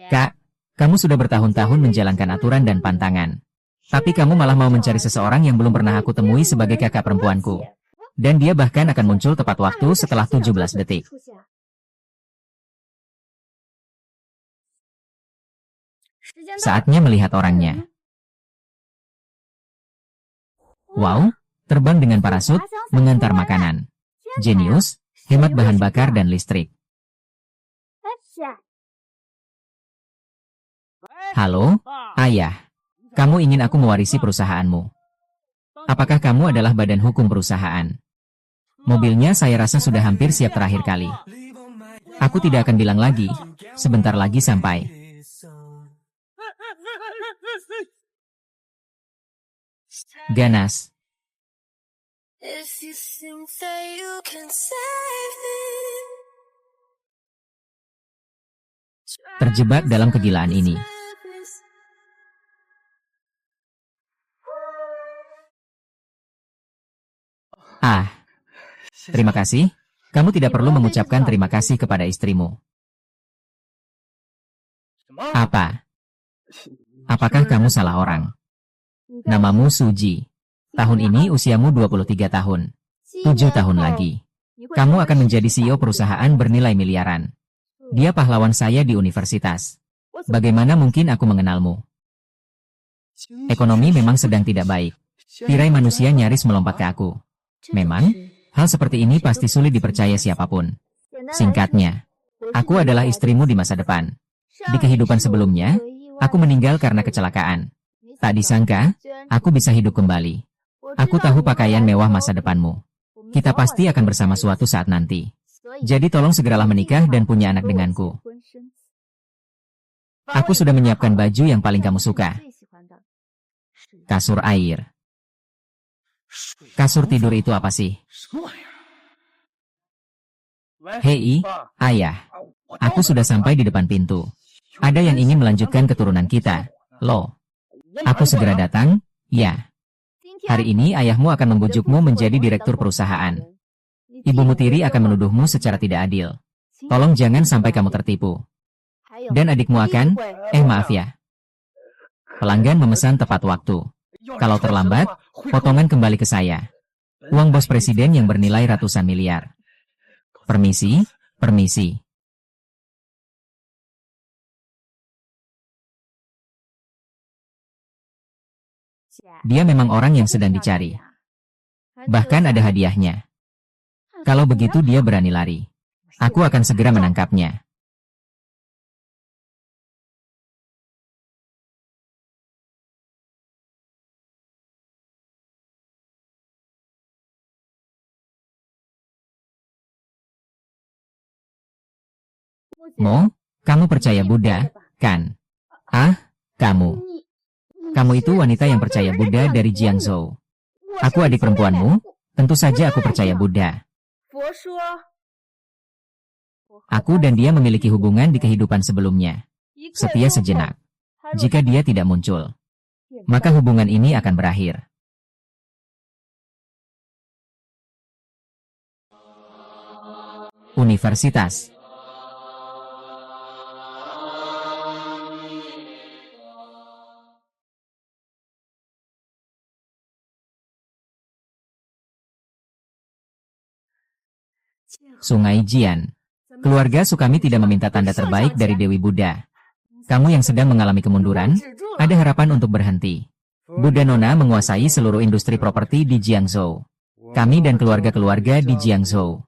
Kak, kamu sudah bertahun-tahun menjalankan aturan dan pantangan. Tapi kamu malah mau mencari seseorang yang belum pernah aku temui sebagai kakak perempuanku. Dan dia bahkan akan muncul tepat waktu setelah 17 detik. Saatnya melihat orangnya. Wow, terbang dengan parasut, mengantar makanan. Jenius, hemat bahan bakar dan listrik. Halo, ayah. Kamu ingin aku mewarisi perusahaanmu. Apakah kamu adalah badan hukum perusahaan? Mobilnya saya rasa sudah hampir siap terakhir kali. Aku tidak akan bilang lagi, sebentar lagi sampai. Ganas. Terjebak dalam kegilaan ini. Terima kasih. Kamu tidak perlu mengucapkan terima kasih kepada istrimu. Apa? Apakah kamu salah orang? Namamu Suji. Tahun ini usiamu 23 tahun. 7 tahun lagi. Kamu akan menjadi CEO perusahaan bernilai miliaran. Dia pahlawan saya di universitas. Bagaimana mungkin aku mengenalmu? Ekonomi memang sedang tidak baik. Tirai manusia nyaris melompat ke aku. Memang, hal seperti ini pasti sulit dipercaya siapapun. Singkatnya, aku adalah istrimu di masa depan. Di kehidupan sebelumnya, aku meninggal karena kecelakaan. Tak disangka, aku bisa hidup kembali. Aku tahu pakaian mewah masa depanmu. Kita pasti akan bersama suatu saat nanti. Jadi tolong segeralah menikah dan punya anak denganku. Aku sudah menyiapkan baju yang paling kamu suka. Kasur air. Kasur tidur itu apa sih? Hei, ayah. Aku sudah sampai di depan pintu. Ada yang ingin melanjutkan keturunan kita. Loh. Aku segera datang, ya. Hari ini ayahmu akan membujukmu menjadi direktur perusahaan. Ibumu tiri akan menuduhmu secara tidak adil. Tolong jangan sampai kamu tertipu. Dan adikmu akan, maaf ya. Pelanggan memesan tepat waktu. Kalau terlambat, potongan kembali ke saya. Uang bos presiden yang bernilai ratusan miliar. Permisi, permisi. Dia memang orang yang sedang dicari. Bahkan ada hadiahnya. Kalau begitu dia berani lari. Aku akan segera menangkapnya. Mo, kamu percaya Buddha, kan? Kamu. Kamu itu wanita yang percaya Buddha dari Jiangzhou. Aku adik perempuanmu, tentu saja aku percaya Buddha. Aku dan dia memiliki hubungan di kehidupan sebelumnya. Setia sejenak. Jika dia tidak muncul, maka hubungan ini akan berakhir. Universitas. Sungai Jian. Keluarga Sukami tidak meminta tanda terbaik dari Dewi Buddha. Kamu yang sedang mengalami kemunduran, ada harapan untuk berhenti. Buddha Nona menguasai seluruh industri properti di Jiangzhou. Kami dan keluarga-keluarga di Jiangzhou.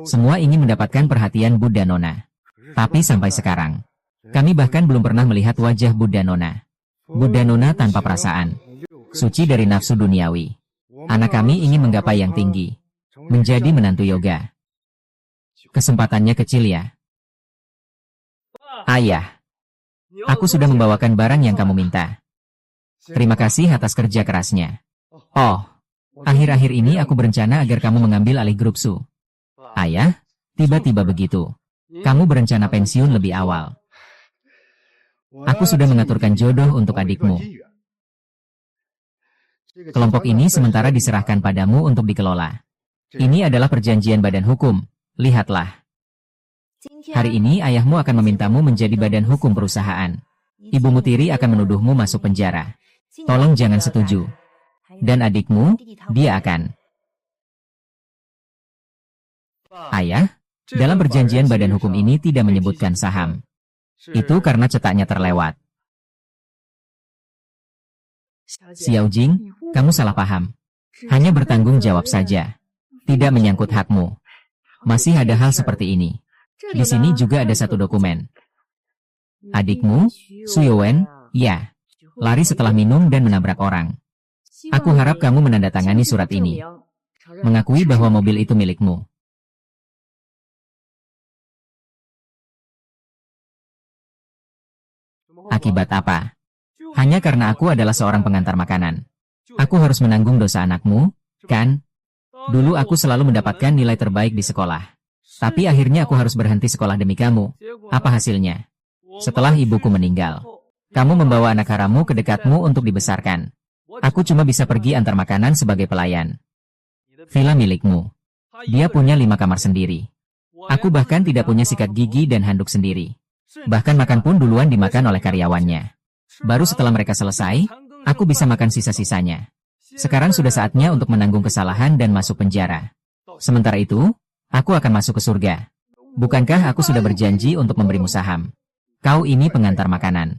Semua ingin mendapatkan perhatian Buddha Nona. Tapi sampai sekarang, kami bahkan belum pernah melihat wajah Buddha Nona. Buddha Nona tanpa perasaan. Suci dari nafsu duniawi. Anak kami ingin menggapai yang tinggi. Menjadi menantu yoga. Kesempatannya kecil ya. Ayah. Aku sudah membawakan barang yang kamu minta. Terima kasih atas kerja kerasnya. Oh, akhir-akhir ini aku berencana agar kamu mengambil alih grup Su. Ayah, tiba-tiba begitu. Kamu berencana pensiun lebih awal. Aku sudah mengaturkan jodoh untuk adikmu. Kelompok ini sementara diserahkan padamu untuk dikelola. Ini adalah perjanjian badan hukum. Lihatlah. Hari ini ayahmu akan memintamu menjadi badan hukum perusahaan. Ibumu tiri akan menuduhmu masuk penjara. Tolong jangan setuju. Dan adikmu, dia akan. Ayah, dalam perjanjian badan hukum ini tidak menyebutkan saham. Itu karena cetaknya terlewat. Xiao Jing, kamu salah paham. Hanya bertanggung jawab saja. Tidak menyangkut hakmu. Masih ada hal seperti ini. Di sini juga ada satu dokumen. Adikmu, Su Yuwen, ya, lari setelah minum dan menabrak orang. Aku harap kamu menandatangani surat ini. Mengakui bahwa mobil itu milikmu. Akibat apa? Hanya karena aku adalah seorang pengantar makanan. Aku harus menanggung dosa anakmu, kan? Dulu aku selalu mendapatkan nilai terbaik di sekolah. Tapi akhirnya aku harus berhenti sekolah demi kamu. Apa hasilnya? Setelah ibuku meninggal, kamu membawa anak harammu ke dekatmu untuk dibesarkan. Aku cuma bisa pergi antar makanan sebagai pelayan. Villa milikmu. Dia punya 5 kamar sendiri. Aku bahkan tidak punya sikat gigi dan handuk sendiri. Bahkan makan pun duluan dimakan oleh karyawannya. Baru setelah mereka selesai, aku bisa makan sisa-sisanya. Sekarang sudah saatnya untuk menanggung kesalahan dan masuk penjara. Sementara itu, aku akan masuk ke surga. Bukankah aku sudah berjanji untuk memberimu saham? Kau ini pengantar makanan.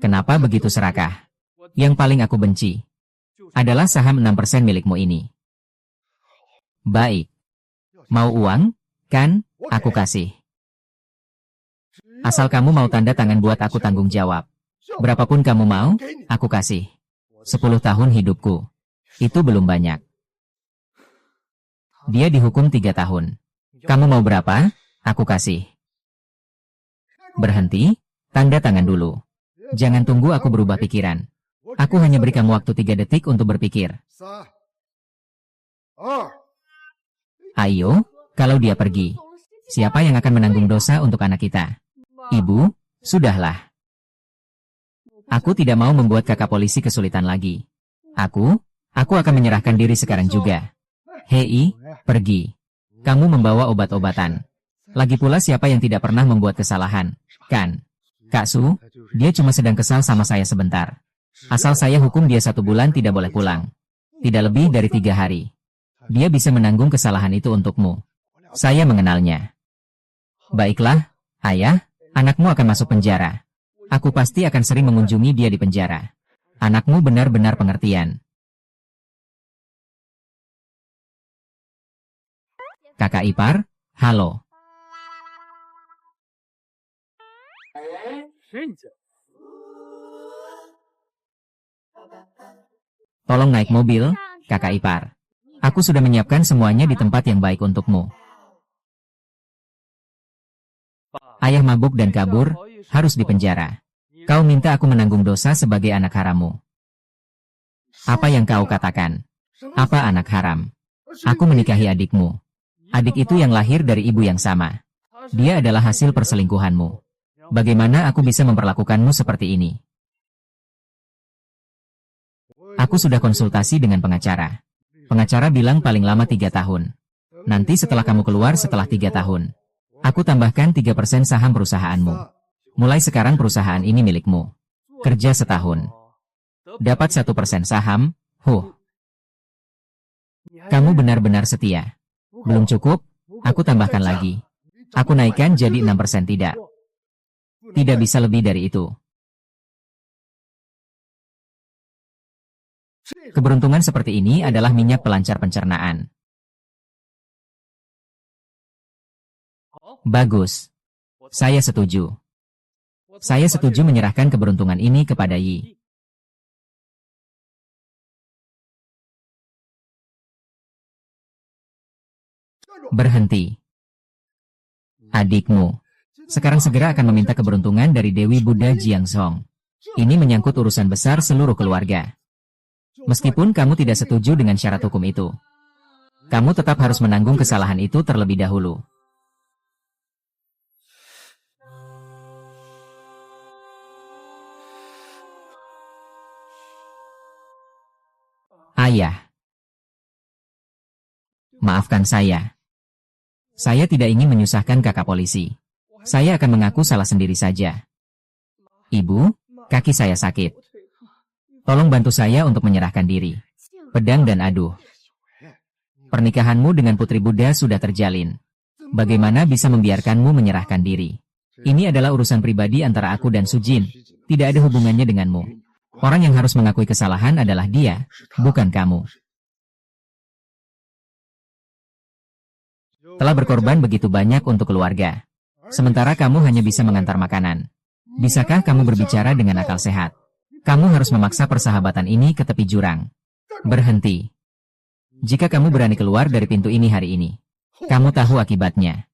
Kenapa begitu serakah? Yang paling aku benci adalah saham 6% milikmu ini. Baik. Mau uang? Kan, aku kasih. Asal kamu mau tanda tangan buat aku tanggung jawab. Berapapun kamu mau, aku kasih. 10 tahun hidupku. Itu belum banyak. Dia dihukum 3 tahun. Kamu mau berapa? Aku kasih. Berhenti, tanda tangan dulu. Jangan tunggu aku berubah pikiran. Aku hanya beri kamu waktu 3 detik untuk berpikir. Ayo, kalau dia pergi, siapa yang akan menanggung dosa untuk anak kita? Ibu, sudahlah. Aku tidak mau membuat kakak polisi kesulitan lagi. Aku akan menyerahkan diri sekarang juga. Hei, pergi. Kamu membawa obat-obatan. Lagi pula siapa yang tidak pernah membuat kesalahan, kan? Kak Su, dia cuma sedang kesal sama saya sebentar. Asal saya hukum dia 1 bulan tidak boleh pulang. Tidak lebih dari 3 hari. Dia bisa menanggung kesalahan itu untukmu. Saya mengenalnya. Baiklah, ayah, anakmu akan masuk penjara. Aku pasti akan sering mengunjungi dia di penjara. Anakmu benar-benar pengertian. Kakak ipar, halo. Tolong naik mobil, kakak ipar. Aku sudah menyiapkan semuanya di tempat yang baik untukmu. Ayah mabuk dan kabur, harus dipenjara. Kau minta aku menanggung dosa sebagai anak harammu. Apa yang kau katakan? Apa anak haram? Aku menikahi adikmu. Adik itu yang lahir dari ibu yang sama. Dia adalah hasil perselingkuhanmu. Bagaimana aku bisa memperlakukanmu seperti ini? Aku sudah konsultasi dengan pengacara. Pengacara bilang paling lama 3 tahun. Nanti setelah kamu keluar setelah 3 tahun, aku tambahkan 3% saham perusahaanmu. Mulai sekarang perusahaan ini milikmu. Kerja setahun. Dapat 1% saham, Kamu benar-benar setia. Belum cukup, aku tambahkan lagi. Aku naikkan jadi 6% tidak. Tidak bisa lebih dari itu. Keberuntungan seperti ini adalah minyak pelancar pencernaan. Bagus. Saya setuju. Saya setuju menyerahkan keberuntungan ini kepada Yi. Berhenti. Adikmu. Sekarang segera akan meminta keberuntungan dari Dewi Buddha Jiangzhong. Ini menyangkut urusan besar seluruh keluarga. Meskipun kamu tidak setuju dengan syarat hukum itu, kamu tetap harus menanggung kesalahan itu terlebih dahulu. Ayah. Maafkan saya. Saya tidak ingin menyusahkan kakak polisi. Saya akan mengaku salah sendiri saja. Ibu, kaki saya sakit. Tolong bantu saya untuk menyerahkan diri. Pedang dan aduh. Pernikahanmu dengan Putri Buddha sudah terjalin. Bagaimana bisa membiarkanmu menyerahkan diri? Ini adalah urusan pribadi antara aku dan Sujin. Tidak ada hubungannya denganmu. Orang yang harus mengakui kesalahan adalah dia, bukan kamu. Telah berkorban begitu banyak untuk keluarga. Sementara kamu hanya bisa mengantar makanan. Bisakah kamu berbicara dengan akal sehat? Kamu harus memaksa persahabatan ini ke tepi jurang. Berhenti. Jika kamu berani keluar dari pintu ini hari ini, kamu tahu akibatnya.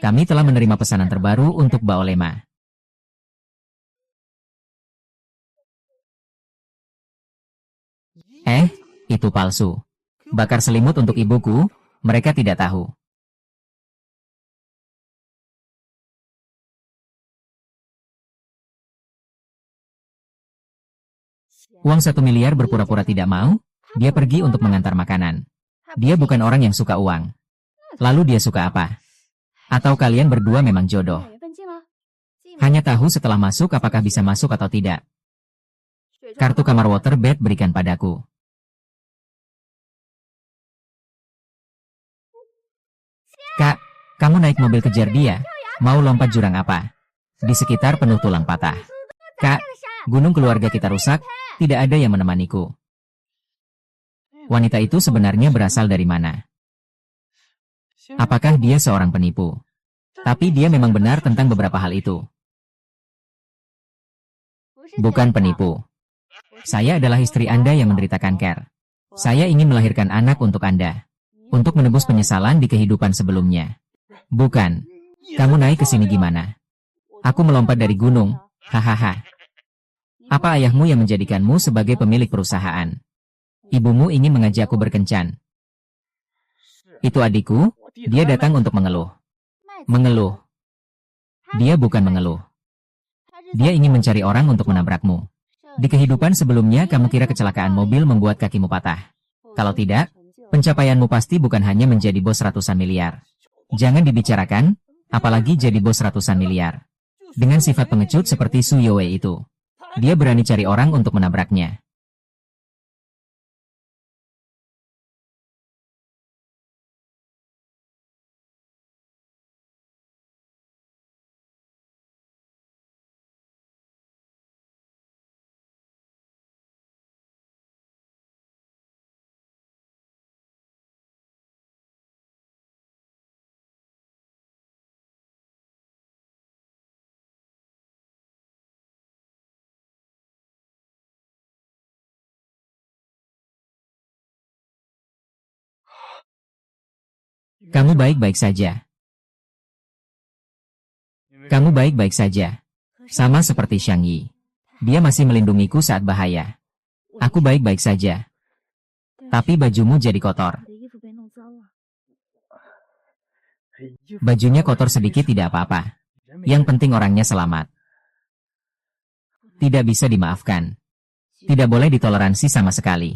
Kami telah menerima pesanan terbaru untuk Baolema. Itu palsu. Bakar selimut untuk ibuku, mereka tidak tahu. Uang 1 miliar berpura-pura tidak mau, dia pergi untuk mengantar makanan. Dia bukan orang yang suka uang. Lalu dia suka apa? Atau kalian berdua memang jodoh? Hanya tahu setelah masuk apakah bisa masuk atau tidak. Kartu kamar waterbed berikan padaku. Kak, kamu naik mobil kejar dia, mau lompat jurang apa? Di sekitar penuh tulang patah. Kak, gunung keluarga kita rusak, tidak ada yang menemaniku. Wanita itu sebenarnya berasal dari mana? Apakah dia seorang penipu? Tapi dia memang benar tentang beberapa hal itu. Bukan penipu. Saya adalah istri Anda yang menderita kanker. Saya ingin melahirkan anak untuk Anda. Untuk menebus penyesalan di kehidupan sebelumnya. Bukan. Kamu naik ke sini gimana? Aku melompat dari gunung. Hahaha. Apa ayahmu yang menjadikanmu sebagai pemilik perusahaan? Ibumu ingin mengajakku berkencan. Itu adikku, dia datang untuk mengeluh. Mengeluh. Dia bukan mengeluh. Dia ingin mencari orang untuk menabrakmu. Di kehidupan sebelumnya kamu kira kecelakaan mobil membuat kakimu patah. Kalau tidak, pencapaianmu pasti bukan hanya menjadi bos ratusan miliar. Jangan dibicarakan, apalagi jadi bos ratusan miliar. Dengan sifat pengecut seperti Su Yoe itu. Dia berani cari orang untuk menabraknya. Kamu baik-baik saja. Kamu baik-baik saja. Sama seperti Xiang Yi. Dia masih melindungiku saat bahaya. Aku baik-baik saja. Tapi bajumu jadi kotor. Bajunya kotor sedikit tidak apa-apa. Yang penting orangnya selamat. Tidak bisa dimaafkan. Tidak boleh ditoleransi sama sekali.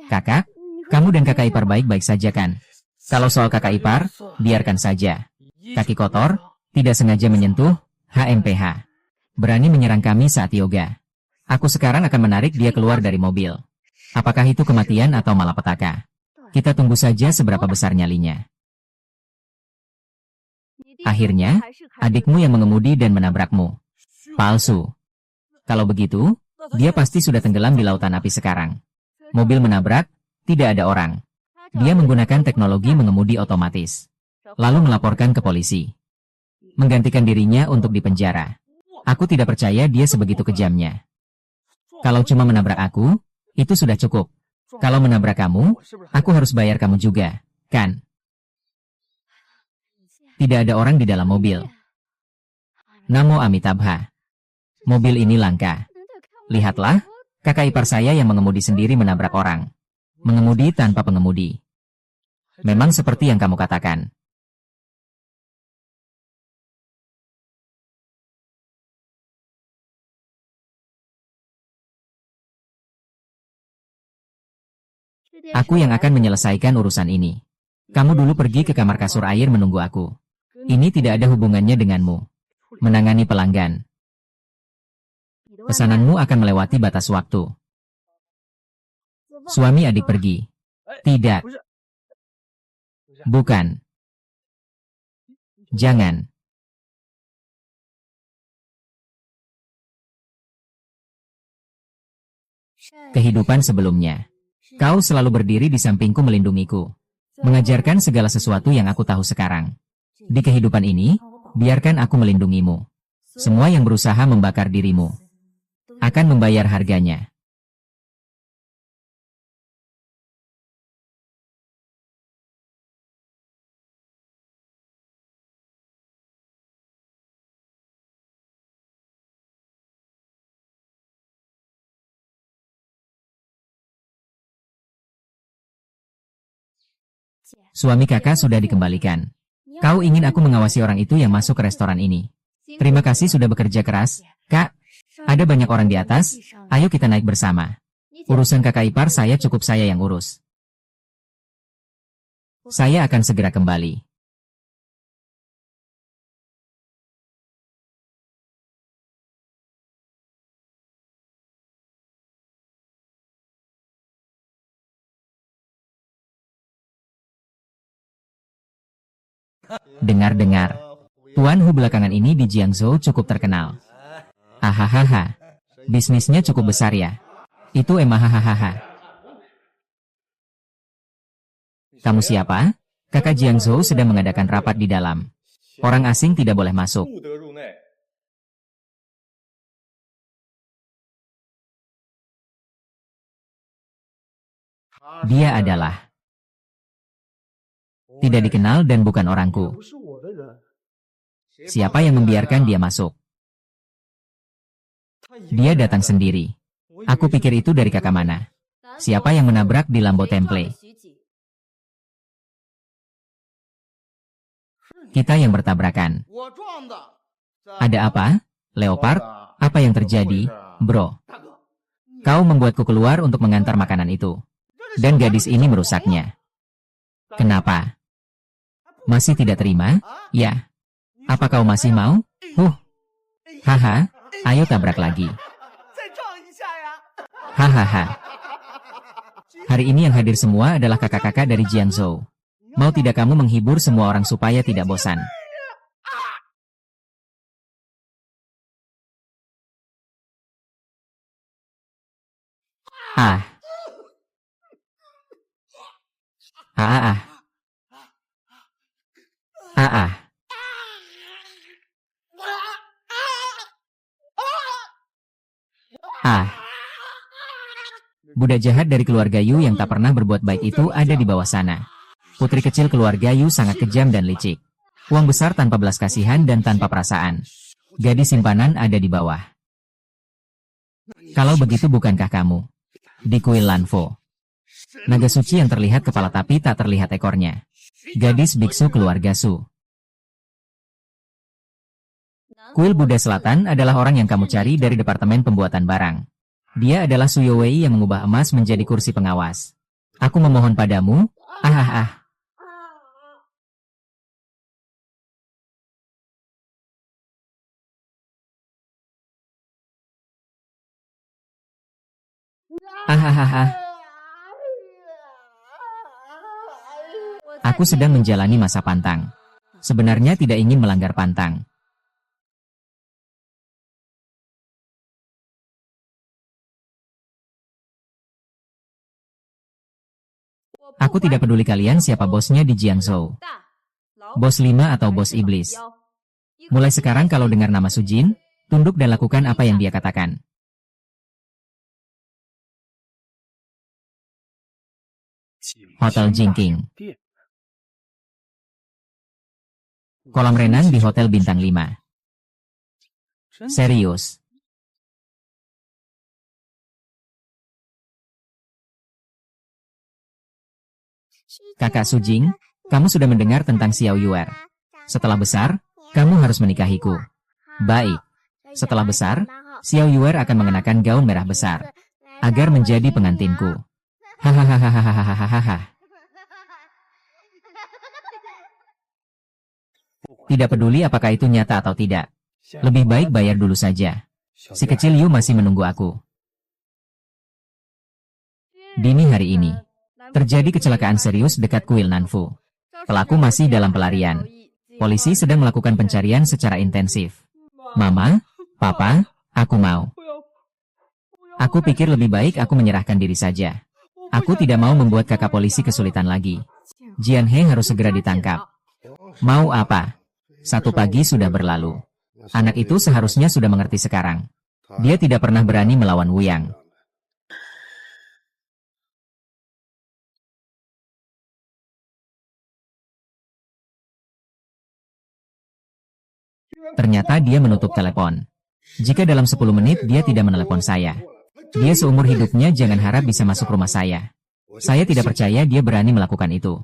Kakak, kamu dan kakak ipar baik-baik saja kan? Kalau soal kakak ipar, biarkan saja. Kaki kotor, tidak sengaja menyentuh, HMPH. Berani menyerang kami saat yoga. Aku sekarang akan menarik dia keluar dari mobil. Apakah itu kematian atau malapetaka? Kita tunggu saja seberapa besar nyalinya. Akhirnya, adikmu yang mengemudi dan menabrakmu. Palsu. Kalau begitu, dia pasti sudah tenggelam di lautan api sekarang. Mobil menabrak, tidak ada orang. Dia menggunakan teknologi mengemudi otomatis. Lalu melaporkan ke polisi. Menggantikan dirinya untuk dipenjara. Aku tidak percaya dia sebegitu kejamnya. Kalau cuma menabrak aku, itu sudah cukup. Kalau menabrak kamu, aku harus bayar kamu juga, kan? Tidak ada orang di dalam mobil. Namo Amitabha. Mobil ini langka. Lihatlah, kakak ipar saya yang mengemudi sendiri menabrak orang. Mengemudi tanpa pengemudi. Memang seperti yang kamu katakan. Aku yang akan menyelesaikan urusan ini. Kamu dulu pergi ke kamar kasur air menunggu aku. Ini tidak ada hubungannya denganmu. Menangani pelanggan. Pesananmu akan melewati batas waktu. Suami adik pergi. Tidak. Bukan. Jangan. Kehidupan sebelumnya. Kau selalu berdiri di sampingku melindungiku. Mengajarkan segala sesuatu yang aku tahu sekarang. Di kehidupan ini, biarkan aku melindungimu. Semua yang berusaha membakar dirimu akan membayar harganya. Suami kakak sudah dikembalikan. Kau ingin aku mengawasi orang itu yang masuk ke restoran ini. Terima kasih sudah bekerja keras. Kak, ada banyak orang di atas. Ayo kita naik bersama. Urusan kakak ipar saya cukup saya yang urus. Saya akan segera kembali. Dengar-dengar, Tuan Hu belakangan ini di Jiangzhou cukup terkenal. Hahaha. Bisnisnya cukup besar ya. Itu hahaha. Kamu siapa? Kakak Jiangzhou sedang mengadakan rapat di dalam. Orang asing tidak boleh masuk. Dia adalah tidak dikenal dan bukan orangku. Siapa yang membiarkan dia masuk? Dia datang sendiri. Aku pikir itu dari kakak mana. Siapa yang menabrak di Lambo Temple? Kita yang bertabrakan. Ada apa? Leopard? Apa yang terjadi, bro? Kau membuatku keluar untuk mengantar makanan itu. Dan gadis ini merusaknya. Kenapa? Masih tidak terima? Ya. Apa kau masih mau? Haha, ayo tabrak lagi. Hahaha. Hari ini yang hadir semua adalah kakak-kakak dari Jiangzhou. Mau tidak kamu menghibur semua orang supaya tidak bosan? Ah. Ah ah. Ah ah. Ah. Budak jahat dari keluarga Yu yang tak pernah berbuat baik itu ada di bawah sana. Putri kecil keluarga Yu sangat kejam dan licik. Uang besar tanpa belas kasihan dan tanpa perasaan. Gadis simpanan ada di bawah. Kalau begitu bukankah kamu? Di kuil Lanfo. Naga suci yang terlihat kepala tapi tak terlihat ekornya. Gadis biksu keluarga Su. Kuil Buddha Selatan adalah orang yang kamu cari dari Departemen Pembuatan Barang. Dia adalah Su Youwei yang mengubah emas menjadi kursi pengawas. Aku memohon padamu, ah. Aku sedang menjalani masa pantang. Sebenarnya tidak ingin melanggar pantang. Aku tidak peduli kalian siapa bosnya di Jiangzhou. Bos 5 atau bos iblis. Mulai sekarang kalau dengar nama Sujin, tunduk dan lakukan apa yang dia katakan. Hotel Jingking. Kolam renang di Hotel Bintang 5. Serius. Kakak Sujing, kamu sudah mendengar tentang Xiao Yuer. Setelah besar, kamu harus menikahiku. Baik. Setelah besar, Xiao Yuer akan mengenakan gaun merah besar agar menjadi pengantinku. Hahaha. Tidak peduli apakah itu nyata atau tidak. Lebih baik bayar dulu saja. Si kecil Yu masih menunggu aku. Dini hari ini, terjadi kecelakaan serius dekat kuil Nanfu. Pelaku masih dalam pelarian. Polisi sedang melakukan pencarian secara intensif. Mama, Papa, aku mau. Aku pikir lebih baik aku menyerahkan diri saja. Aku tidak mau membuat kakak polisi kesulitan lagi. Jian He harus segera ditangkap. Mau apa? 1 pagi sudah berlalu. Anak itu seharusnya sudah mengerti sekarang. Dia tidak pernah berani melawan Wu Yang. Ternyata dia menutup telepon. Jika dalam 10 menit dia tidak menelepon saya, dia seumur hidupnya jangan harap bisa masuk rumah saya. Saya tidak percaya dia berani melakukan itu.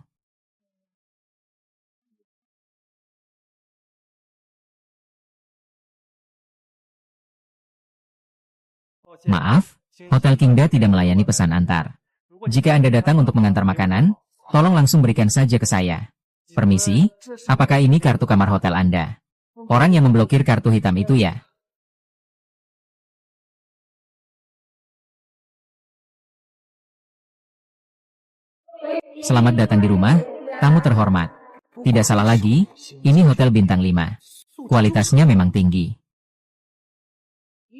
Maaf, Hotel Kingda tidak melayani pesan antar. Jika Anda datang untuk mengantar makanan, tolong langsung berikan saja ke saya. Permisi, apakah ini kartu kamar hotel Anda? Orang yang memblokir kartu hitam itu ya? Selamat datang di rumah, tamu terhormat. Tidak salah lagi, ini hotel bintang 5. Kualitasnya memang tinggi.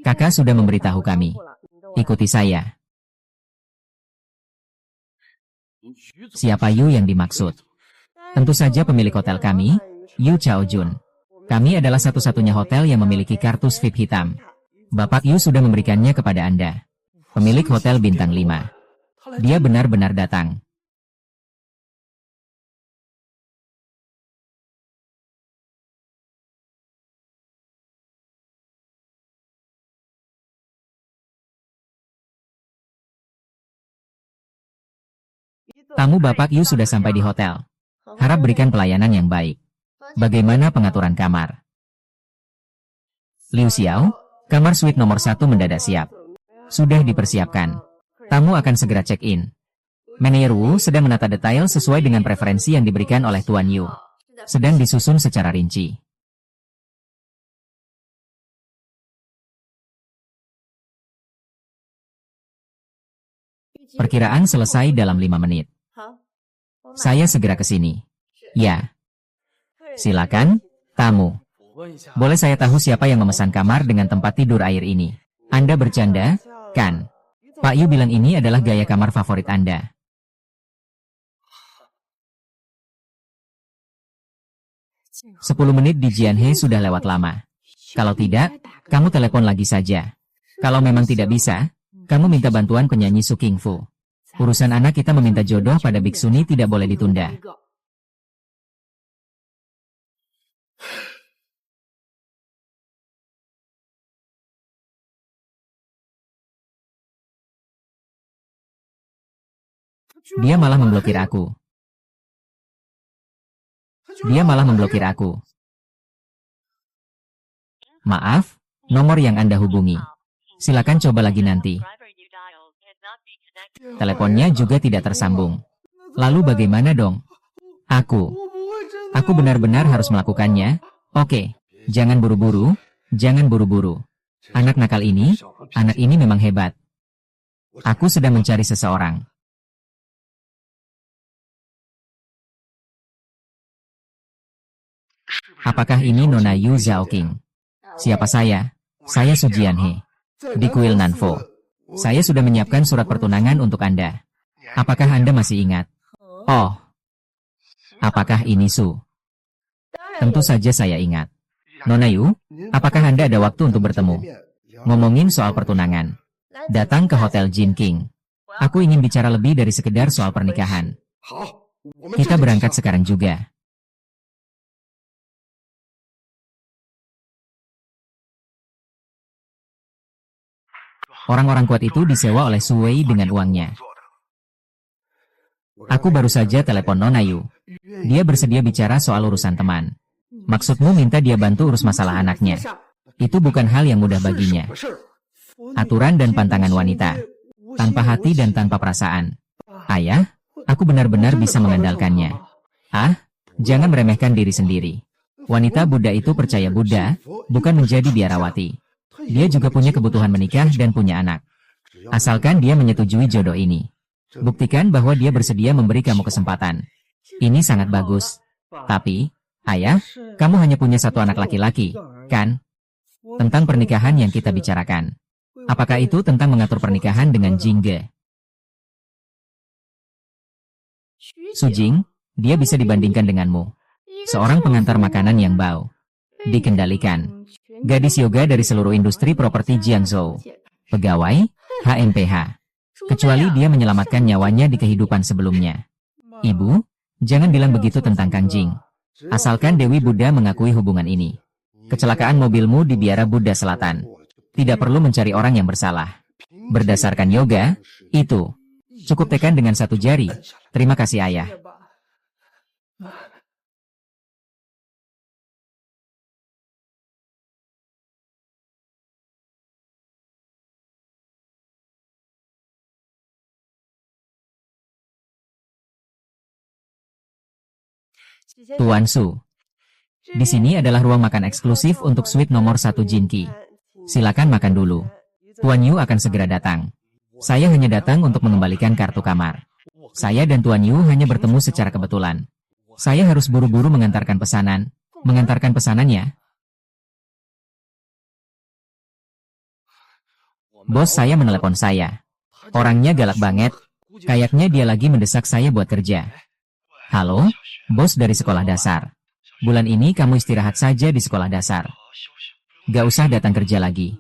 Kakak sudah memberitahu kami. Ikuti saya. Siapa Yu yang dimaksud? Tentu saja pemilik hotel kami, Yu Chaojun. Kami adalah satu-satunya hotel yang memiliki kartu VIP hitam. Bapak Yu sudah memberikannya kepada Anda. Pemilik hotel bintang 5. Dia benar-benar datang. Tamu Bapak Yu sudah sampai di hotel. Harap berikan pelayanan yang baik. Bagaimana pengaturan kamar? Liu Xiao, kamar suite nomor 1 mendadak siap. Sudah dipersiapkan. Tamu akan segera check-in. Manajer Wu sedang menata detail sesuai dengan preferensi yang diberikan oleh Tuan Yu. Sedang disusun secara rinci. Perkiraan selesai dalam 5 menit. Saya segera ke sini. Ya. Silakan, tamu. Boleh saya tahu siapa yang memesan kamar dengan tempat tidur air ini? Anda bercanda, kan? Pak Yu bilang ini adalah gaya kamar favorit Anda. Sepuluh menit di Jianhe sudah lewat lama. Kalau tidak, kamu telepon lagi saja. Kalau memang tidak bisa, kamu minta bantuan penyanyi Su Qingfu. Urusan anak kita meminta jodoh pada biksuni tidak boleh ditunda. Dia malah memblokir aku. Dia malah memblokir aku. Maaf, nomor yang Anda hubungi. Silakan coba lagi nanti. Teleponnya juga tidak tersambung. Lalu bagaimana dong? Aku benar-benar harus melakukannya. Oke, jangan buru-buru, jangan buru-buru. Anak nakal ini, anak ini memang hebat. Aku sedang mencari seseorang. Apakah ini Nona Yu Zhaoqing? Siapa saya? Saya Su Jianhe. Di kuil Nanfo. Saya sudah menyiapkan surat pertunangan untuk Anda. Apakah Anda masih ingat? Oh. Apakah ini Su? Tentu saja saya ingat. Nona Yu, apakah Anda ada waktu untuk bertemu? Ngomongin soal pertunangan. Datang ke Hotel Jin King. Aku ingin bicara lebih dari sekedar soal pernikahan. Kita berangkat sekarang juga. Orang-orang kuat itu disewa oleh Su Wei dengan uangnya. Aku baru saja telepon Nona Yu. Dia bersedia bicara soal urusan teman. Maksudmu minta dia bantu urus masalah anaknya. Itu bukan hal yang mudah baginya. Aturan dan pantangan wanita. Tanpa hati dan tanpa perasaan. Ayah, aku benar-benar bisa mengandalkannya. Ah, jangan meremehkan diri sendiri. Wanita Buddha itu percaya Buddha, bukan menjadi biarawati. Dia juga punya kebutuhan menikah dan punya anak. Asalkan dia menyetujui jodoh ini. Buktikan bahwa dia bersedia memberi kamu kesempatan. Ini sangat bagus. Tapi, ayah, kamu hanya punya satu anak laki-laki, kan? Tentang pernikahan yang kita bicarakan. Apakah itu tentang mengatur pernikahan dengan Jingge? Sujing, dia bisa dibandingkan denganmu. Seorang pengantar makanan yang bau. Dikendalikan. Gadis yoga dari seluruh industri properti Jiangzhou. Pegawai, HMPH. Kecuali dia menyelamatkan nyawanya di kehidupan sebelumnya. Ibu, jangan bilang begitu tentang Kang Jing. Asalkan Dewi Buddha mengakui hubungan ini. Kecelakaan mobilmu di Biara Buddha Selatan. Tidak perlu mencari orang yang bersalah. Berdasarkan yoga, itu. Cukup tekan dengan satu jari. Terima kasih ayah. Tuan Su. Di sini adalah ruang makan eksklusif untuk suite nomor 1 Jinki. Silakan makan dulu. Tuan Yu akan segera datang. Saya hanya datang untuk mengembalikan kartu kamar. Saya dan Tuan Yu hanya bertemu secara kebetulan. Saya harus buru-buru mengantarkan pesanan. Mengantarkan pesanannya? Bos saya menelepon saya. Orangnya galak banget. Kayaknya dia lagi mendesak saya buat kerja. Halo, bos dari sekolah dasar. Bulan ini kamu istirahat saja di sekolah dasar. Gak usah datang kerja lagi.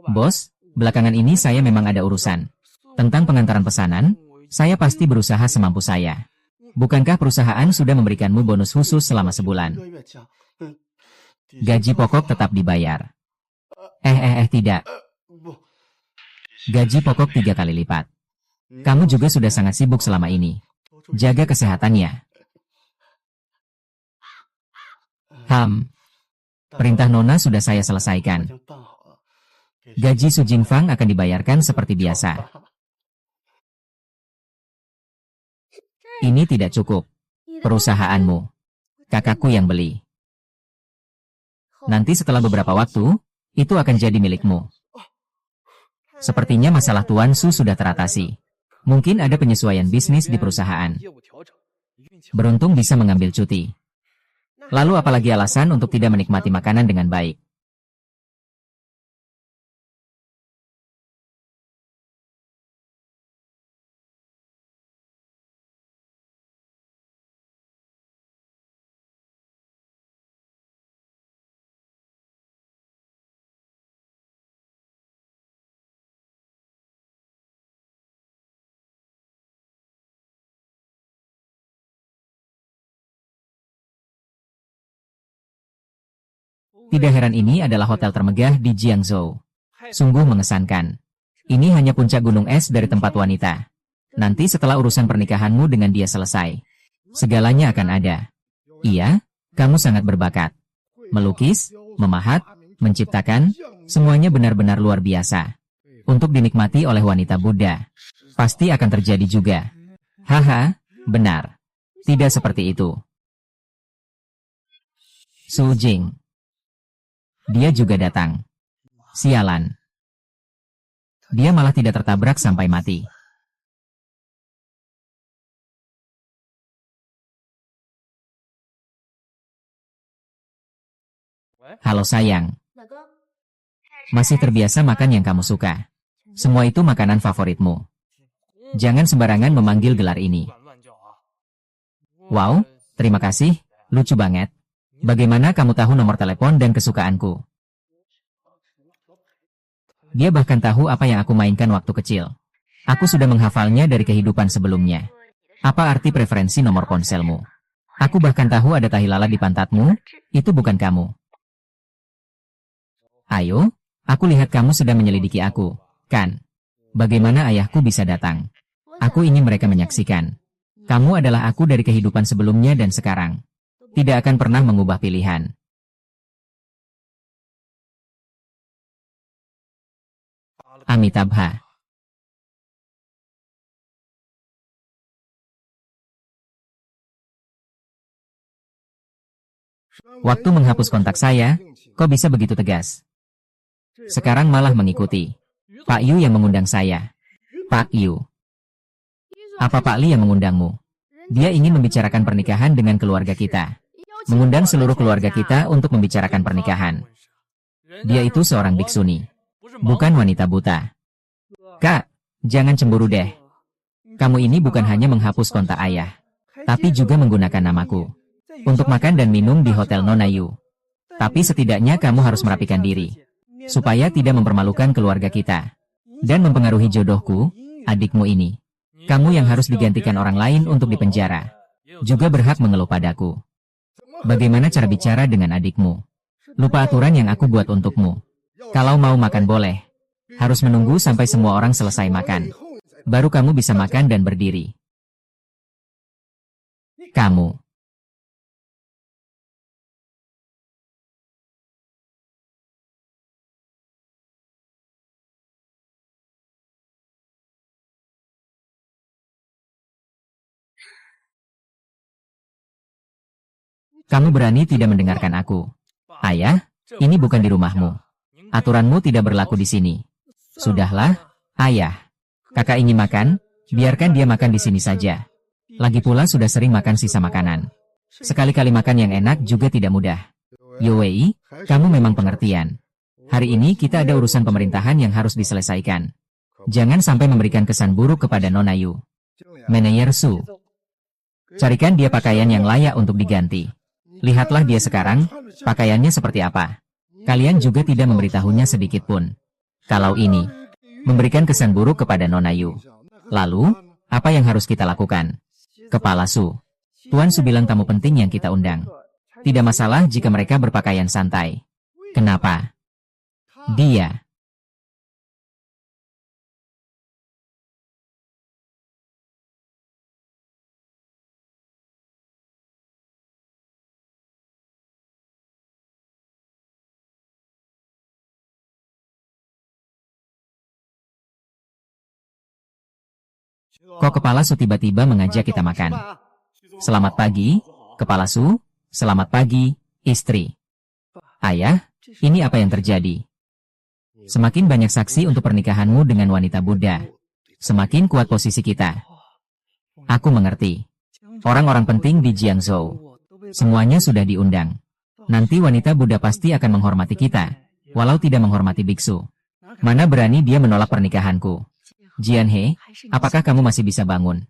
Bos, belakangan ini saya memang ada urusan. Tentang pengantaran pesanan, saya pasti berusaha semampu saya. Bukankah perusahaan sudah memberikanmu bonus khusus selama sebulan? Gaji pokok tetap dibayar. Tidak. Gaji pokok 3 kali lipat. Kamu juga sudah sangat sibuk selama ini. Jaga kesehatannya. Perintah Nona sudah saya selesaikan. Gaji Su Jingfang akan dibayarkan seperti biasa. Ini tidak cukup. Perusahaanmu. Kakakku yang beli. Nanti setelah beberapa waktu, itu akan jadi milikmu. Sepertinya masalah Tuan Su sudah teratasi. Mungkin ada penyesuaian bisnis di perusahaan. Beruntung bisa mengambil cuti. Lalu apalagi alasan untuk tidak menikmati makanan dengan baik? Tidak heran ini adalah hotel termegah di Jiangzhou. Sungguh mengesankan. Ini hanya puncak gunung es dari tempat wanita. Nanti setelah urusan pernikahanmu dengan dia selesai, segalanya akan ada. Iya, kamu sangat berbakat. Melukis, memahat, menciptakan, semuanya benar-benar luar biasa. Untuk dinikmati oleh wanita Buddha. Pasti akan terjadi juga. Haha, benar. Tidak seperti itu. Su Jing. Dia juga datang. Sialan. Dia malah tidak tertabrak sampai mati. Halo sayang. Masih terbiasa makan yang kamu suka. Semua itu makanan favoritmu. Jangan sembarangan memanggil gelar ini. Wow, terima kasih, lucu banget. Bagaimana kamu tahu nomor telepon dan kesukaanku? Dia bahkan tahu apa yang aku mainkan waktu kecil. Aku sudah menghafalnya dari kehidupan sebelumnya. Apa arti preferensi nomor ponselmu? Aku bahkan tahu ada tahi lalat di pantatmu, itu bukan kamu. Ayo, aku lihat kamu sedang menyelidiki aku, kan? Bagaimana ayahku bisa datang? Aku ingin mereka menyaksikan. Kamu adalah aku dari kehidupan sebelumnya dan sekarang. Tidak akan pernah mengubah pilihan. Amitabha. Waktu menghapus kontak saya, kok bisa begitu tegas? Sekarang malah mengikuti. Pak Yu yang mengundang saya. Pak Yu. Apa Pak Li yang mengundangmu? Dia ingin membicarakan pernikahan dengan keluarga kita. Mengundang seluruh keluarga kita untuk membicarakan pernikahan. Dia itu seorang biksuni. Bukan wanita buta. Kak, jangan cemburu deh. Kamu ini bukan hanya menghapus kontak ayah, tapi juga menggunakan namaku untuk makan dan minum di Hotel Nona Yu. Tapi setidaknya kamu harus merapikan diri, supaya tidak mempermalukan keluarga kita, dan mempengaruhi jodohku, adikmu ini. Kamu yang harus digantikan orang lain untuk dipenjara, juga berhak mengeluh padaku. Bagaimana cara bicara dengan adikmu? Lupa aturan yang aku buat untukmu. Kalau mau makan boleh. Harus menunggu sampai semua orang selesai makan. Baru kamu bisa makan dan berdiri. Kamu. Kamu berani tidak mendengarkan aku. Ayah, ini bukan di rumahmu. Aturanmu tidak berlaku di sini. Sudahlah, ayah. Kakak ingin makan, biarkan dia makan di sini saja. Lagi pula sudah sering makan sisa makanan. Sekali-kali makan yang enak juga tidak mudah. Yowei, kamu memang pengertian. Hari ini kita ada urusan pemerintahan yang harus diselesaikan. Jangan sampai memberikan kesan buruk kepada Nona Yu. Manajer Su. Carikan dia pakaian yang layak untuk diganti. Lihatlah dia sekarang, pakaiannya seperti apa. Kalian juga tidak memberitahunya sedikit pun. Kalau ini, memberikan kesan buruk kepada Nona Yu. Lalu, apa yang harus kita lakukan? Kepala Su. Tuan Su bilang tamu penting yang kita undang. Tidak masalah jika mereka berpakaian santai. Kenapa? Dia. Kok Kepala Su tiba-tiba mengajak kita makan? Selamat pagi, Kepala Su. Selamat pagi, istri. Ayah, ini apa yang terjadi? Semakin banyak saksi untuk pernikahanmu dengan wanita Buddha, semakin kuat posisi kita. Aku mengerti. Orang-orang penting di Jiangzhou, semuanya sudah diundang. Nanti wanita Buddha pasti akan menghormati kita, walau tidak menghormati biksu. Mana berani dia menolak pernikahanku? Jianhe, apakah kamu masih bisa bangun?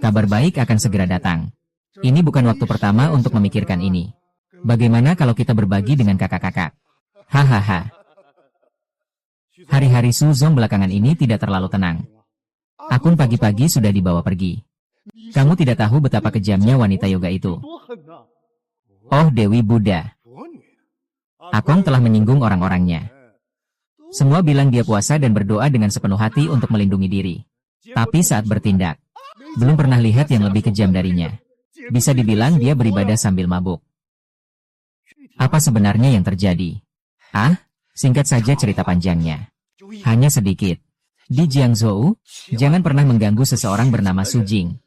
Kabar baik akan segera datang. Ini bukan waktu pertama untuk memikirkan ini. Bagaimana kalau kita berbagi dengan kakak-kakak? Hahaha. Hari-hari Su Zong belakangan ini tidak terlalu tenang. Akun pagi-pagi sudah dibawa pergi. Kamu tidak tahu betapa kejamnya wanita yoga itu. Oh Dewi Buddha. Akong telah menyinggung orang-orangnya. Semua bilang dia puasa dan berdoa dengan sepenuh hati untuk melindungi diri. Tapi saat bertindak, belum pernah lihat yang lebih kejam darinya. Bisa dibilang dia beribadah sambil mabuk. Apa sebenarnya yang terjadi? Singkat saja cerita panjangnya. Hanya sedikit. Di Jiangzhou, jangan pernah mengganggu seseorang bernama Su Jing.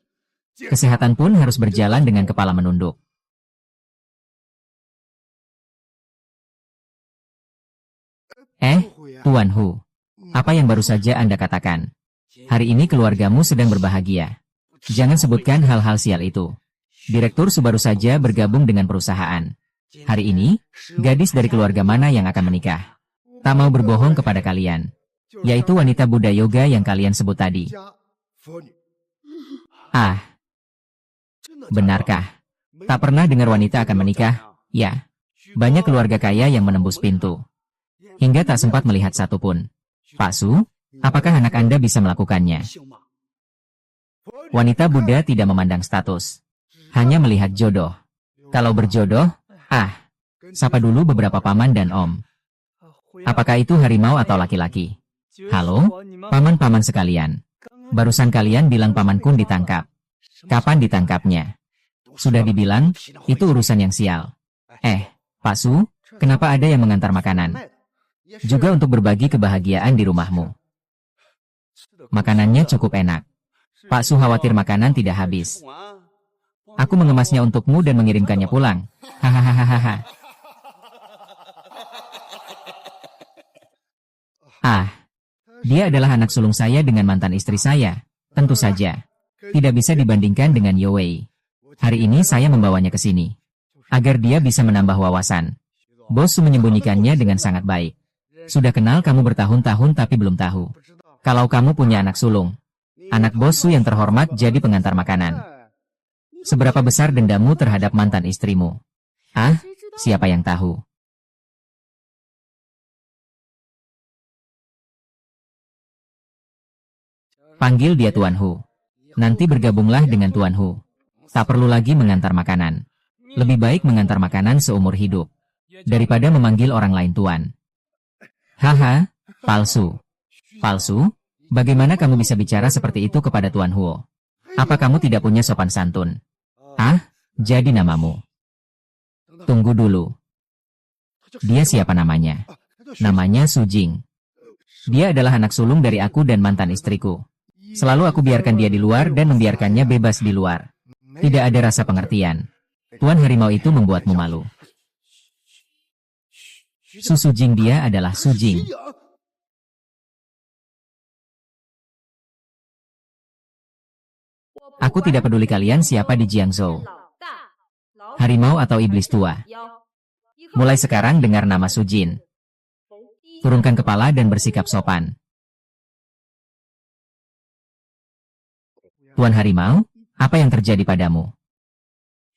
Kesehatan pun harus berjalan dengan kepala menunduk. Tuan Hu, apa yang baru saja Anda katakan? Hari ini keluargamu sedang berbahagia. Jangan sebutkan hal-hal sial itu. Direktur Su baru saja bergabung dengan perusahaan. Hari ini, gadis dari keluarga mana yang akan menikah? Tak mau berbohong kepada kalian. Yaitu wanita Buddha Yoga yang kalian sebut tadi. Benarkah? Tak pernah dengar wanita akan menikah? Ya. Banyak keluarga kaya yang menembus pintu. Hingga tak sempat melihat satupun. Pak Su, apakah anak Anda bisa melakukannya? Wanita Buddha tidak memandang status. Hanya melihat jodoh. Kalau berjodoh, sapa dulu beberapa paman dan om. Apakah itu harimau atau laki-laki? Halo, paman-paman sekalian. Barusan kalian bilang paman Kun ditangkap. Kapan ditangkapnya? Sudah dibilang, itu urusan yang sial. Pak Su, kenapa ada yang mengantar makanan? Juga untuk berbagi kebahagiaan di rumahmu. Makanannya cukup enak. Pak Su khawatir makanan tidak habis. Aku mengemasnya untukmu dan mengirimkannya pulang. Hahaha. Dia adalah anak sulung saya dengan mantan istri saya. Tentu saja. Tidak bisa dibandingkan dengan Yo Wei. Hari ini saya membawanya ke sini. Agar dia bisa menambah wawasan. Bos Su menyembunyikannya dengan sangat baik. Sudah kenal kamu bertahun-tahun tapi belum tahu. Kalau kamu punya anak sulung. Anak Bos Su yang terhormat jadi pengantar makanan. Seberapa besar dendamu terhadap mantan istrimu? Siapa yang tahu? Panggil dia Tuan Hu. Nanti bergabunglah dengan Tuan Hu. Tak perlu lagi mengantar makanan. Lebih baik mengantar makanan seumur hidup. Daripada memanggil orang lain Tuan. Haha, palsu. Palsu? Bagaimana kamu bisa bicara seperti itu kepada Tuan Hu? Apa kamu tidak punya sopan santun? Jadi namamu. Tunggu dulu. Dia siapa namanya? Namanya Su Jing. Dia adalah anak sulung dari aku dan mantan istriku. Selalu aku biarkan dia di luar dan membiarkannya bebas di luar. Tidak ada rasa pengertian. Tuan harimau itu membuatmu malu. Su Jing dia adalah Su Jing. Aku tidak peduli kalian siapa di Jiangzhou. Harimau atau iblis tua. Mulai sekarang dengar nama Su Jin. Turunkan kepala dan bersikap sopan. Tuan Harimau, apa yang terjadi padamu?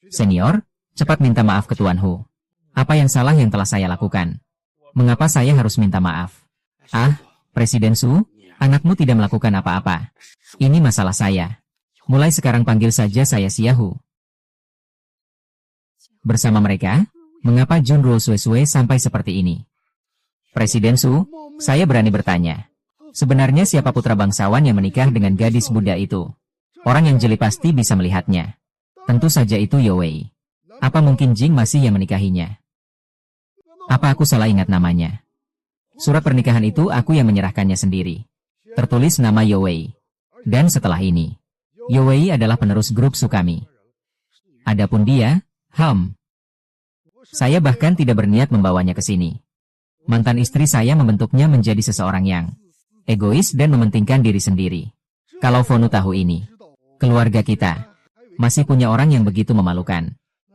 Senior, cepat minta maaf ke Tuan Hu. Apa yang salah yang telah saya lakukan? Mengapa saya harus minta maaf? Presiden Su, anakmu tidak melakukan apa-apa. Ini masalah saya. Mulai sekarang panggil saja saya Xiaohu. Bersama mereka, mengapa Junruo Suesue sampai seperti ini? Presiden Su, saya berani bertanya. Sebenarnya siapa putra bangsawan yang menikah dengan gadis Buddha itu? Orang yang jeli pasti bisa melihatnya. Tentu saja itu Yo Wei. Apa mungkin Jing masih yang menikahinya? Apa aku salah ingat namanya? Surat pernikahan itu aku yang menyerahkannya sendiri. Tertulis nama Yo Wei. Dan setelah ini, Yo Wei adalah penerus grup Su kami. Adapun dia, saya bahkan tidak berniat membawanya ke sini. Mantan istri saya membentuknya menjadi seseorang yang egois dan mementingkan diri sendiri. Kalau Fonu tahu ini, keluarga kita masih punya orang yang begitu memalukan.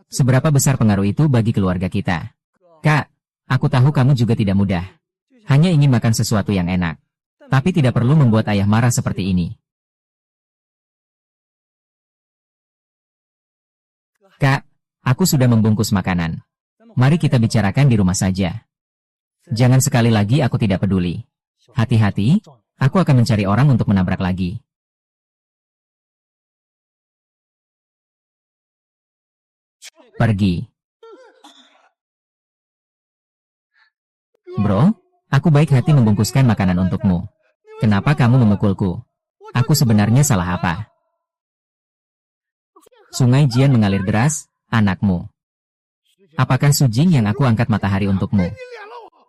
Seberapa besar pengaruh itu bagi keluarga kita? Kak, aku tahu kamu juga tidak mudah. Hanya ingin makan sesuatu yang enak. Tapi tidak perlu membuat ayah marah seperti ini. Kak, aku sudah membungkus makanan. Mari kita bicarakan di rumah saja. Jangan sekali lagi aku tidak peduli. Hati-hati, aku akan mencari orang untuk menabrak lagi. Pergi. Bro, aku baik hati membungkuskan makanan untukmu. Kenapa kamu memukulku? Aku sebenarnya salah apa? Sungai Jian mengalir deras, anakmu. Apakah Su Jing yang aku angkat matahari untukmu?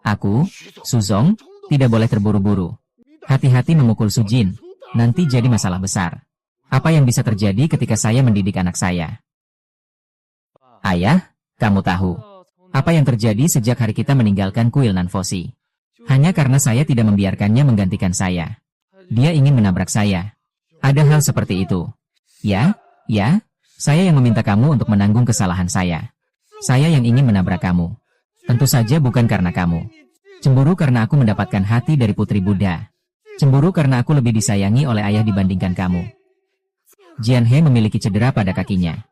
Aku, Su Zong, tidak boleh terburu-buru. Hati-hati memukul Su Jin, nanti jadi masalah besar. Apa yang bisa terjadi ketika saya mendidik anak saya? Ayah, kamu tahu apa yang terjadi sejak hari kita meninggalkan kuil Nanfosi? Hanya karena saya tidak membiarkannya menggantikan saya. Dia ingin menabrak saya. Ada hal seperti itu. Ya, saya yang meminta kamu untuk menanggung kesalahan saya. Saya yang ingin menabrak kamu. Tentu saja bukan karena kamu. Cemburu karena aku mendapatkan hati dari putri Buddha. Cemburu karena aku lebih disayangi oleh ayah dibandingkan kamu. Jian He memiliki cedera pada kakinya.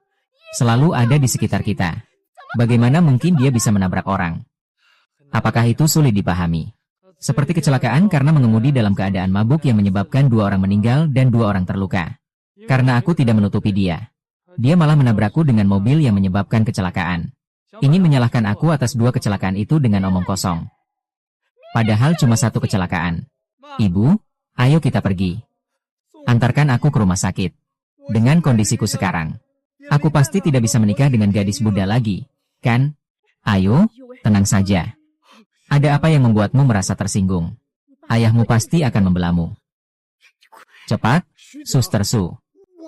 Selalu ada di sekitar kita. Bagaimana mungkin dia bisa menabrak orang? Apakah itu sulit dipahami? Seperti kecelakaan karena mengemudi dalam keadaan mabuk yang menyebabkan 2 orang meninggal dan 2 orang terluka. Karena aku tidak menutupi dia. Dia malah menabrakku dengan mobil yang menyebabkan kecelakaan. Ini menyalahkan aku atas 2 kecelakaan itu dengan omong kosong. Padahal cuma 1 kecelakaan. Ibu, ayo kita pergi. Antarkan aku ke rumah sakit. Dengan kondisiku sekarang, aku pasti tidak bisa menikah dengan gadis Buddha lagi, kan? Ayo, tenang saja. Ada apa yang membuatmu merasa tersinggung? Ayahmu pasti akan membelamu. Cepat, Suster Su.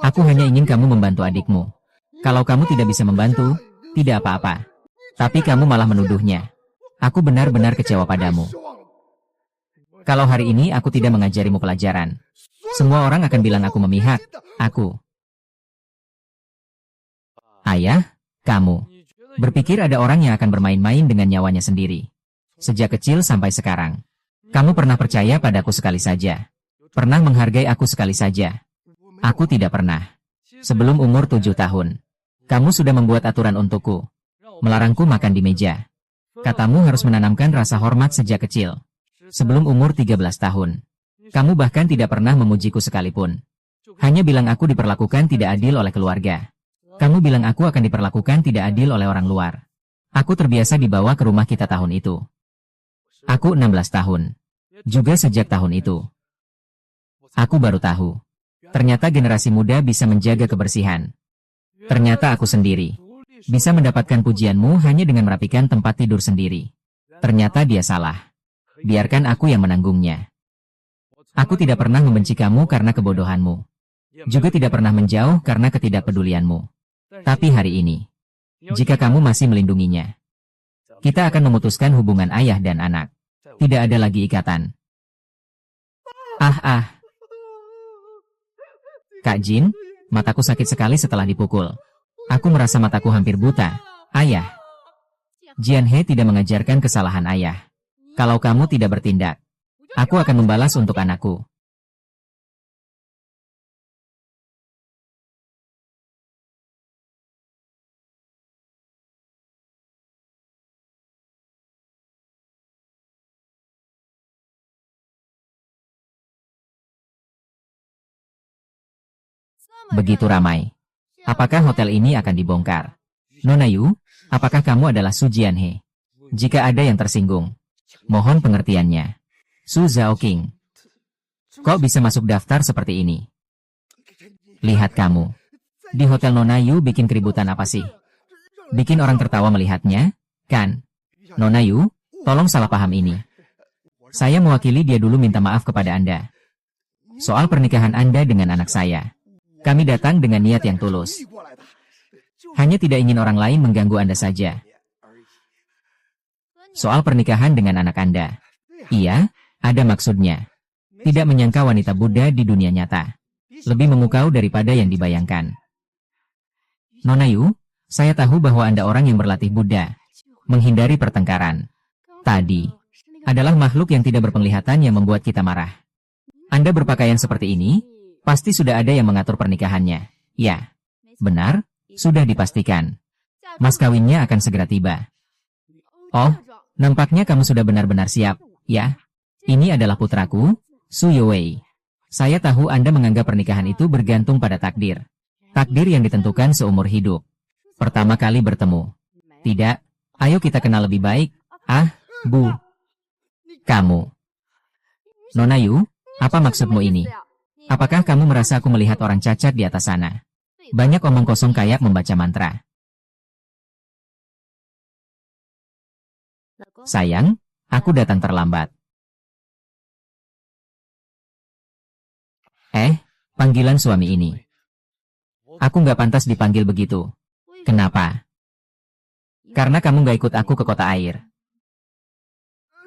Aku hanya ingin kamu membantu adikmu. Kalau kamu tidak bisa membantu, tidak apa-apa. Tapi kamu malah menuduhnya. Aku benar-benar kecewa padamu. Kalau hari ini aku tidak mengajarimu pelajaran, semua orang akan bilang aku memihak. Aku. Ayah, kamu berpikir ada orang yang akan bermain-main dengan nyawanya sendiri. Sejak kecil sampai sekarang, kamu pernah percaya padaku sekali saja. Pernah menghargai aku sekali saja. Aku tidak pernah. Sebelum umur 7 tahun, kamu sudah membuat aturan untukku. Melarangku makan di meja. Katamu harus menanamkan rasa hormat sejak kecil. Sebelum umur 13 tahun, kamu bahkan tidak pernah memujiku sekalipun. Hanya bilang aku diperlakukan tidak adil oleh keluarga. Kamu bilang aku akan diperlakukan tidak adil oleh orang luar. Aku terbiasa dibawa ke rumah kita tahun itu. Aku 16 tahun. Juga sejak tahun itu. Aku baru tahu. Ternyata generasi muda bisa menjaga kebersihan. Ternyata aku sendiri bisa mendapatkan pujianmu hanya dengan merapikan tempat tidur sendiri. Ternyata dia salah. Biarkan aku yang menanggungnya. Aku tidak pernah membenci kamu karena kebodohanmu. Juga tidak pernah menjauh karena ketidakpedulianmu. Tapi hari ini, jika kamu masih melindunginya, kita akan memutuskan hubungan ayah dan anak. Tidak ada lagi ikatan. Kak Jin, mataku sakit sekali setelah dipukul. Aku merasa mataku hampir buta. Ayah. Jian He tidak mengajarkan kesalahan ayah. Kalau kamu tidak bertindak, aku akan membalas untuk anakku. Begitu ramai. Apakah hotel ini akan dibongkar? Nona Yu, apakah kamu adalah Su Jianhe? Jika ada yang tersinggung, mohon pengertiannya. Su Zhaoqing. Kok bisa masuk daftar seperti ini? Lihat kamu. Di hotel Nona Yu bikin keributan apa sih? Bikin orang tertawa melihatnya, kan? Nona Yu, tolong salah paham ini. Saya mewakili dia dulu minta maaf kepada Anda. Soal pernikahan Anda dengan anak saya. Kami datang dengan niat yang tulus. Hanya tidak ingin orang lain mengganggu Anda saja. Soal pernikahan dengan anak Anda. Iya, ada maksudnya. Tidak menyangka wanita Buddha di dunia nyata. Lebih memukau daripada yang dibayangkan. Nona Yu, saya tahu bahwa Anda orang yang berlatih Buddha. Menghindari pertengkaran. Tadi adalah makhluk yang tidak berpenglihatan yang membuat kita marah. Anda berpakaian seperti ini, pasti sudah ada yang mengatur pernikahannya. Ya, benar, sudah dipastikan. Mas kawinnya akan segera tiba. Oh, nampaknya kamu sudah benar-benar siap, ya? Ini adalah putraku, Su Youwei. Saya tahu Anda menganggap pernikahan itu bergantung pada takdir. Takdir yang ditentukan seumur hidup. Pertama kali bertemu. Tidak, ayo kita kenal lebih baik. Bu. Kamu. Nona Yu, apa maksudmu ini? Apakah kamu merasa aku melihat orang cacat di atas sana? Banyak omong kosong kayak membaca mantra. Sayang, aku datang terlambat. Panggilan suami ini. Aku nggak pantas dipanggil begitu. Kenapa? Karena kamu nggak ikut aku ke kota air.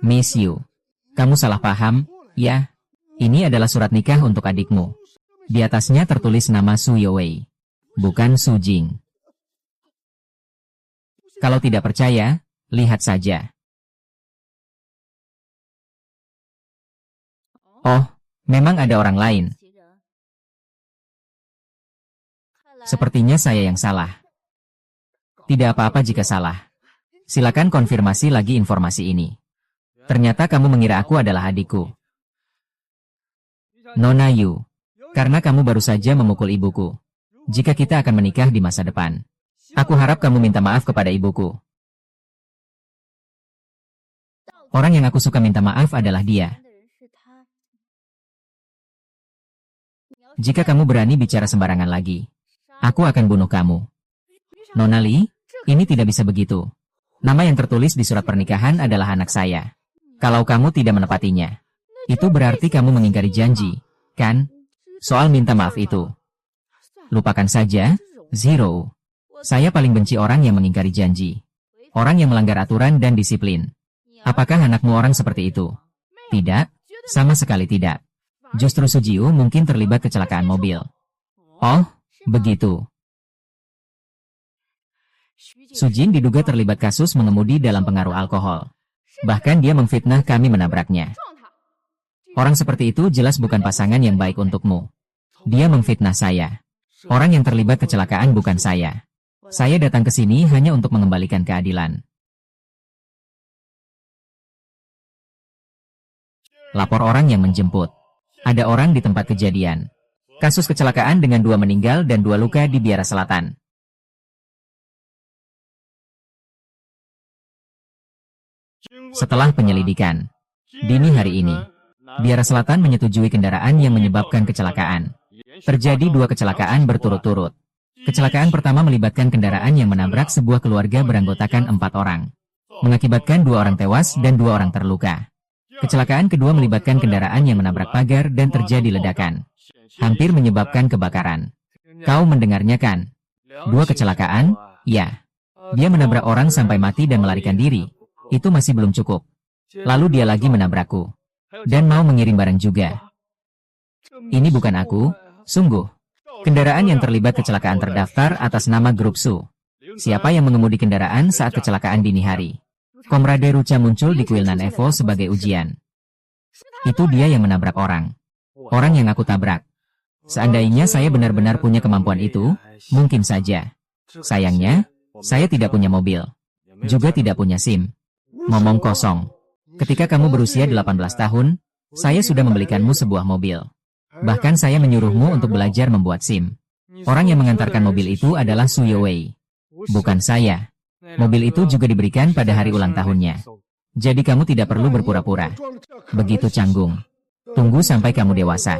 Miss You. Kamu salah paham, ya? Ini adalah surat nikah untuk adikmu. Di atasnya tertulis nama Su Youwei, bukan Su Jing. Kalau tidak percaya, lihat saja. Oh, memang ada orang lain. Sepertinya saya yang salah. Tidak apa-apa jika salah. Silakan konfirmasi lagi informasi ini. Ternyata kamu mengira aku adalah adikku. Nona Yu, karena kamu baru saja memukul ibuku. Jika kita akan menikah di masa depan, aku harap kamu minta maaf kepada ibuku. Orang yang aku suka minta maaf adalah dia. Jika kamu berani bicara sembarangan lagi, aku akan bunuh kamu. Nona Li, ini tidak bisa begitu. Nama yang tertulis di surat pernikahan adalah anak saya. Kalau kamu tidak menepatinya, itu berarti kamu mengingkari janji, kan? Soal minta maaf itu, lupakan saja, Zero. Saya paling benci orang yang mengingkari janji. Orang yang melanggar aturan dan disiplin. Apakah anakmu orang seperti itu? Tidak, sama sekali tidak. Justru Sujiu mungkin terlibat kecelakaan mobil. Oh, begitu. Sujin diduga terlibat kasus mengemudi dalam pengaruh alkohol. Bahkan dia memfitnah kami menabraknya. Orang seperti itu jelas bukan pasangan yang baik untukmu. Dia memfitnah saya. Orang yang terlibat kecelakaan bukan saya. Saya datang ke sini hanya untuk mengembalikan keadilan. Lapor orang yang menjemput. Ada orang di tempat kejadian. Kasus kecelakaan dengan 2 meninggal dan 2 luka di Biara Selatan. Setelah penyelidikan, dini hari ini, Biara Selatan menyetujui kendaraan yang menyebabkan kecelakaan. Terjadi 2 kecelakaan berturut-turut. Kecelakaan pertama melibatkan kendaraan yang menabrak sebuah keluarga beranggotakan 4 orang, mengakibatkan 2 orang tewas dan 2 orang terluka. Kecelakaan kedua melibatkan kendaraan yang menabrak pagar dan terjadi ledakan, hampir menyebabkan kebakaran. Kau mendengarnya kan? 2 kecelakaan? Ya. Dia menabrak orang sampai mati dan melarikan diri. Itu masih belum cukup. Lalu dia lagi menabrakku. Dan mau mengirim barang juga. Ini bukan aku, sungguh. Kendaraan yang terlibat kecelakaan terdaftar atas nama Grup Su. Siapa yang mengemudi kendaraan saat kecelakaan dini hari? Komrade Rucha muncul di kuil Nan Evo sebagai ujian. Itu dia yang menabrak orang. Orang yang aku tabrak. Seandainya saya benar-benar punya kemampuan itu, mungkin saja. Sayangnya, saya tidak punya mobil. Juga tidak punya SIM. Ngomong kosong. Ketika kamu berusia 18 tahun, saya sudah membelikanmu sebuah mobil. Bahkan saya menyuruhmu untuk belajar membuat SIM. Orang yang mengantarkan mobil itu adalah Su Youwei. Bukan saya. Mobil itu juga diberikan pada hari ulang tahunnya. Jadi kamu tidak perlu berpura-pura. Begitu canggung. Tunggu sampai kamu dewasa.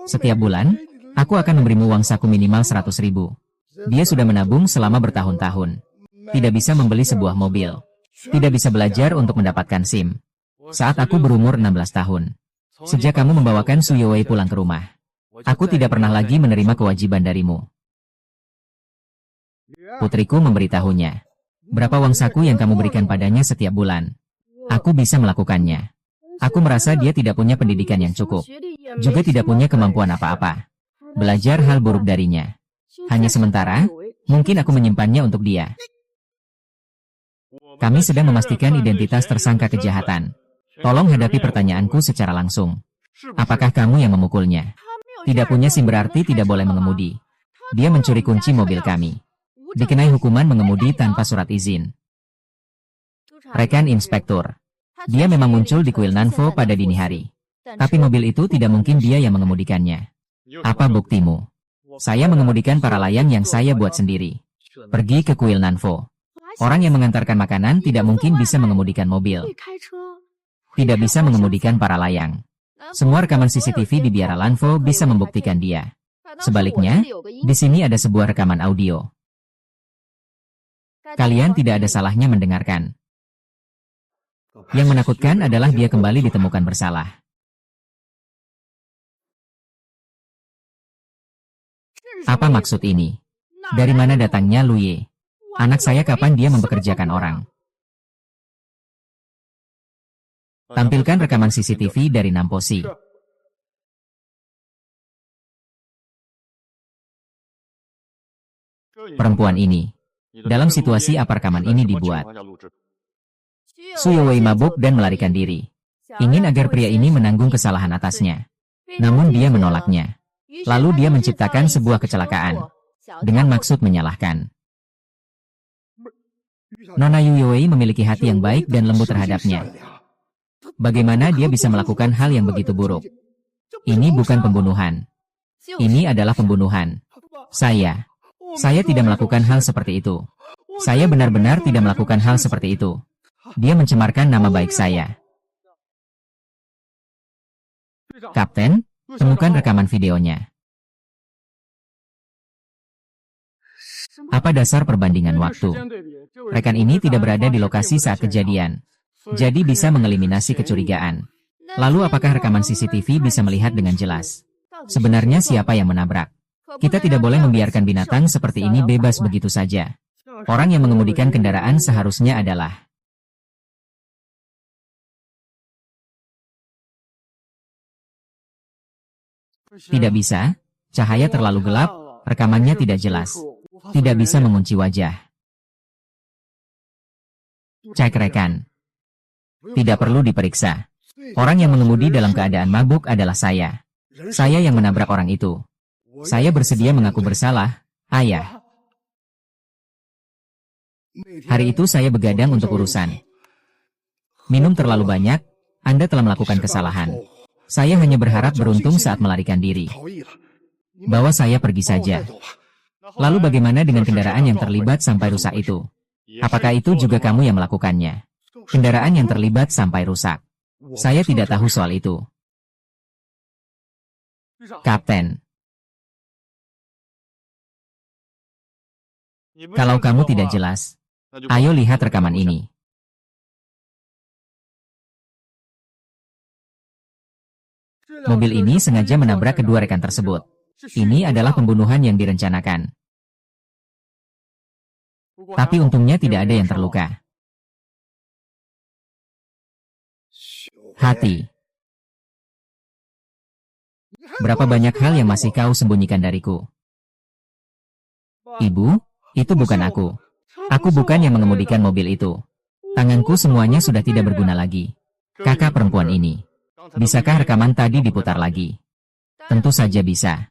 Setiap bulan, aku akan memberimu uang saku minimal 100.000. Dia sudah menabung selama bertahun-tahun. Tidak bisa membeli sebuah mobil. Tidak bisa belajar untuk mendapatkan SIM. Saat aku berumur 16 tahun. Sejak kamu membawakan Su Youwei pulang ke rumah, aku tidak pernah lagi menerima kewajiban darimu. Putriku memberitahunya. Berapa uang saku yang kamu berikan padanya setiap bulan? Aku bisa melakukannya. Aku merasa dia tidak punya pendidikan yang cukup. Juga tidak punya kemampuan apa-apa. Belajar hal buruk darinya. Hanya sementara, mungkin aku menyimpannya untuk dia. Kami sedang memastikan identitas tersangka kejahatan. Tolong hadapi pertanyaanku secara langsung. Apakah kamu yang memukulnya? Tidak punya SIM berarti tidak boleh mengemudi. Dia mencuri kunci mobil kami. Dikenai hukuman mengemudi tanpa surat izin. Rekan Inspektur. Dia memang muncul di kuil Nanfo pada dini hari. Tapi mobil itu tidak mungkin dia yang mengemudikannya. Apa buktimu? Saya mengemudikan para layang yang saya buat sendiri. Pergi ke kuil Nanfo. Orang yang mengantarkan makanan tidak mungkin bisa mengemudikan mobil. Tidak bisa mengemudikan para layang. Semua rekaman CCTV di Biara Lanfo bisa membuktikan dia. Sebaliknya, di sini ada sebuah rekaman audio. Kalian tidak ada salahnya mendengarkan. Yang menakutkan adalah dia kembali ditemukan bersalah. Apa maksud ini? Dari mana datangnya Luye? Anak saya kapan dia mempekerjakan orang? Tampilkan rekaman CCTV dari Namposi. Perempuan ini. Dalam situasi apa rekaman ini dibuat? Su Youwei mabuk dan melarikan diri. Ingin agar pria ini menanggung kesalahan atasnya. Namun dia menolaknya. Lalu dia menciptakan sebuah kecelakaan. Dengan maksud menyalahkan. Nona Yu Youwei memiliki hati yang baik dan lembut terhadapnya. Bagaimana dia bisa melakukan hal yang begitu buruk? Ini bukan pembunuhan. Ini adalah pembunuhan. Saya tidak melakukan hal seperti itu. Saya benar-benar tidak melakukan hal seperti itu. Dia mencemarkan nama baik saya. Kapten, temukan rekaman videonya. Apa dasar perbandingan waktu? Rekan ini tidak berada di lokasi saat kejadian, jadi bisa mengeliminasi kecurigaan. Lalu apakah rekaman CCTV bisa melihat dengan jelas? Sebenarnya siapa yang menabrak? Kita tidak boleh membiarkan binatang seperti ini bebas begitu saja. Orang yang mengemudikan kendaraan seharusnya adalah... Tidak bisa, cahaya terlalu gelap, rekamannya tidak jelas. Tidak bisa mengunci wajah. Cek rekan. Tidak perlu diperiksa. Orang yang mengemudi dalam keadaan mabuk adalah saya. Saya yang menabrak orang itu. Saya bersedia mengaku bersalah, ayah. Hari itu saya begadang untuk urusan. Minum terlalu banyak, Anda telah melakukan kesalahan. Saya hanya berharap beruntung saat melarikan diri. Bawa saya pergi saja. Lalu bagaimana dengan kendaraan yang terlibat sampai rusak itu? Apakah itu juga kamu yang melakukannya? Kendaraan yang terlibat sampai rusak. Saya tidak tahu soal itu. Kapten. Kalau kamu tidak jelas, ayo lihat rekaman ini. Mobil ini sengaja menabrak kedua rekan tersebut. Ini adalah pembunuhan yang direncanakan. Tapi untungnya tidak ada yang terluka. Hati. Berapa banyak hal yang masih kau sembunyikan dariku? Ibu, itu bukan aku. Aku bukan yang mengemudikan mobil itu. Tanganku semuanya sudah tidak berguna lagi. Kakak perempuan ini. Bisakah rekaman tadi diputar lagi? Tentu saja bisa.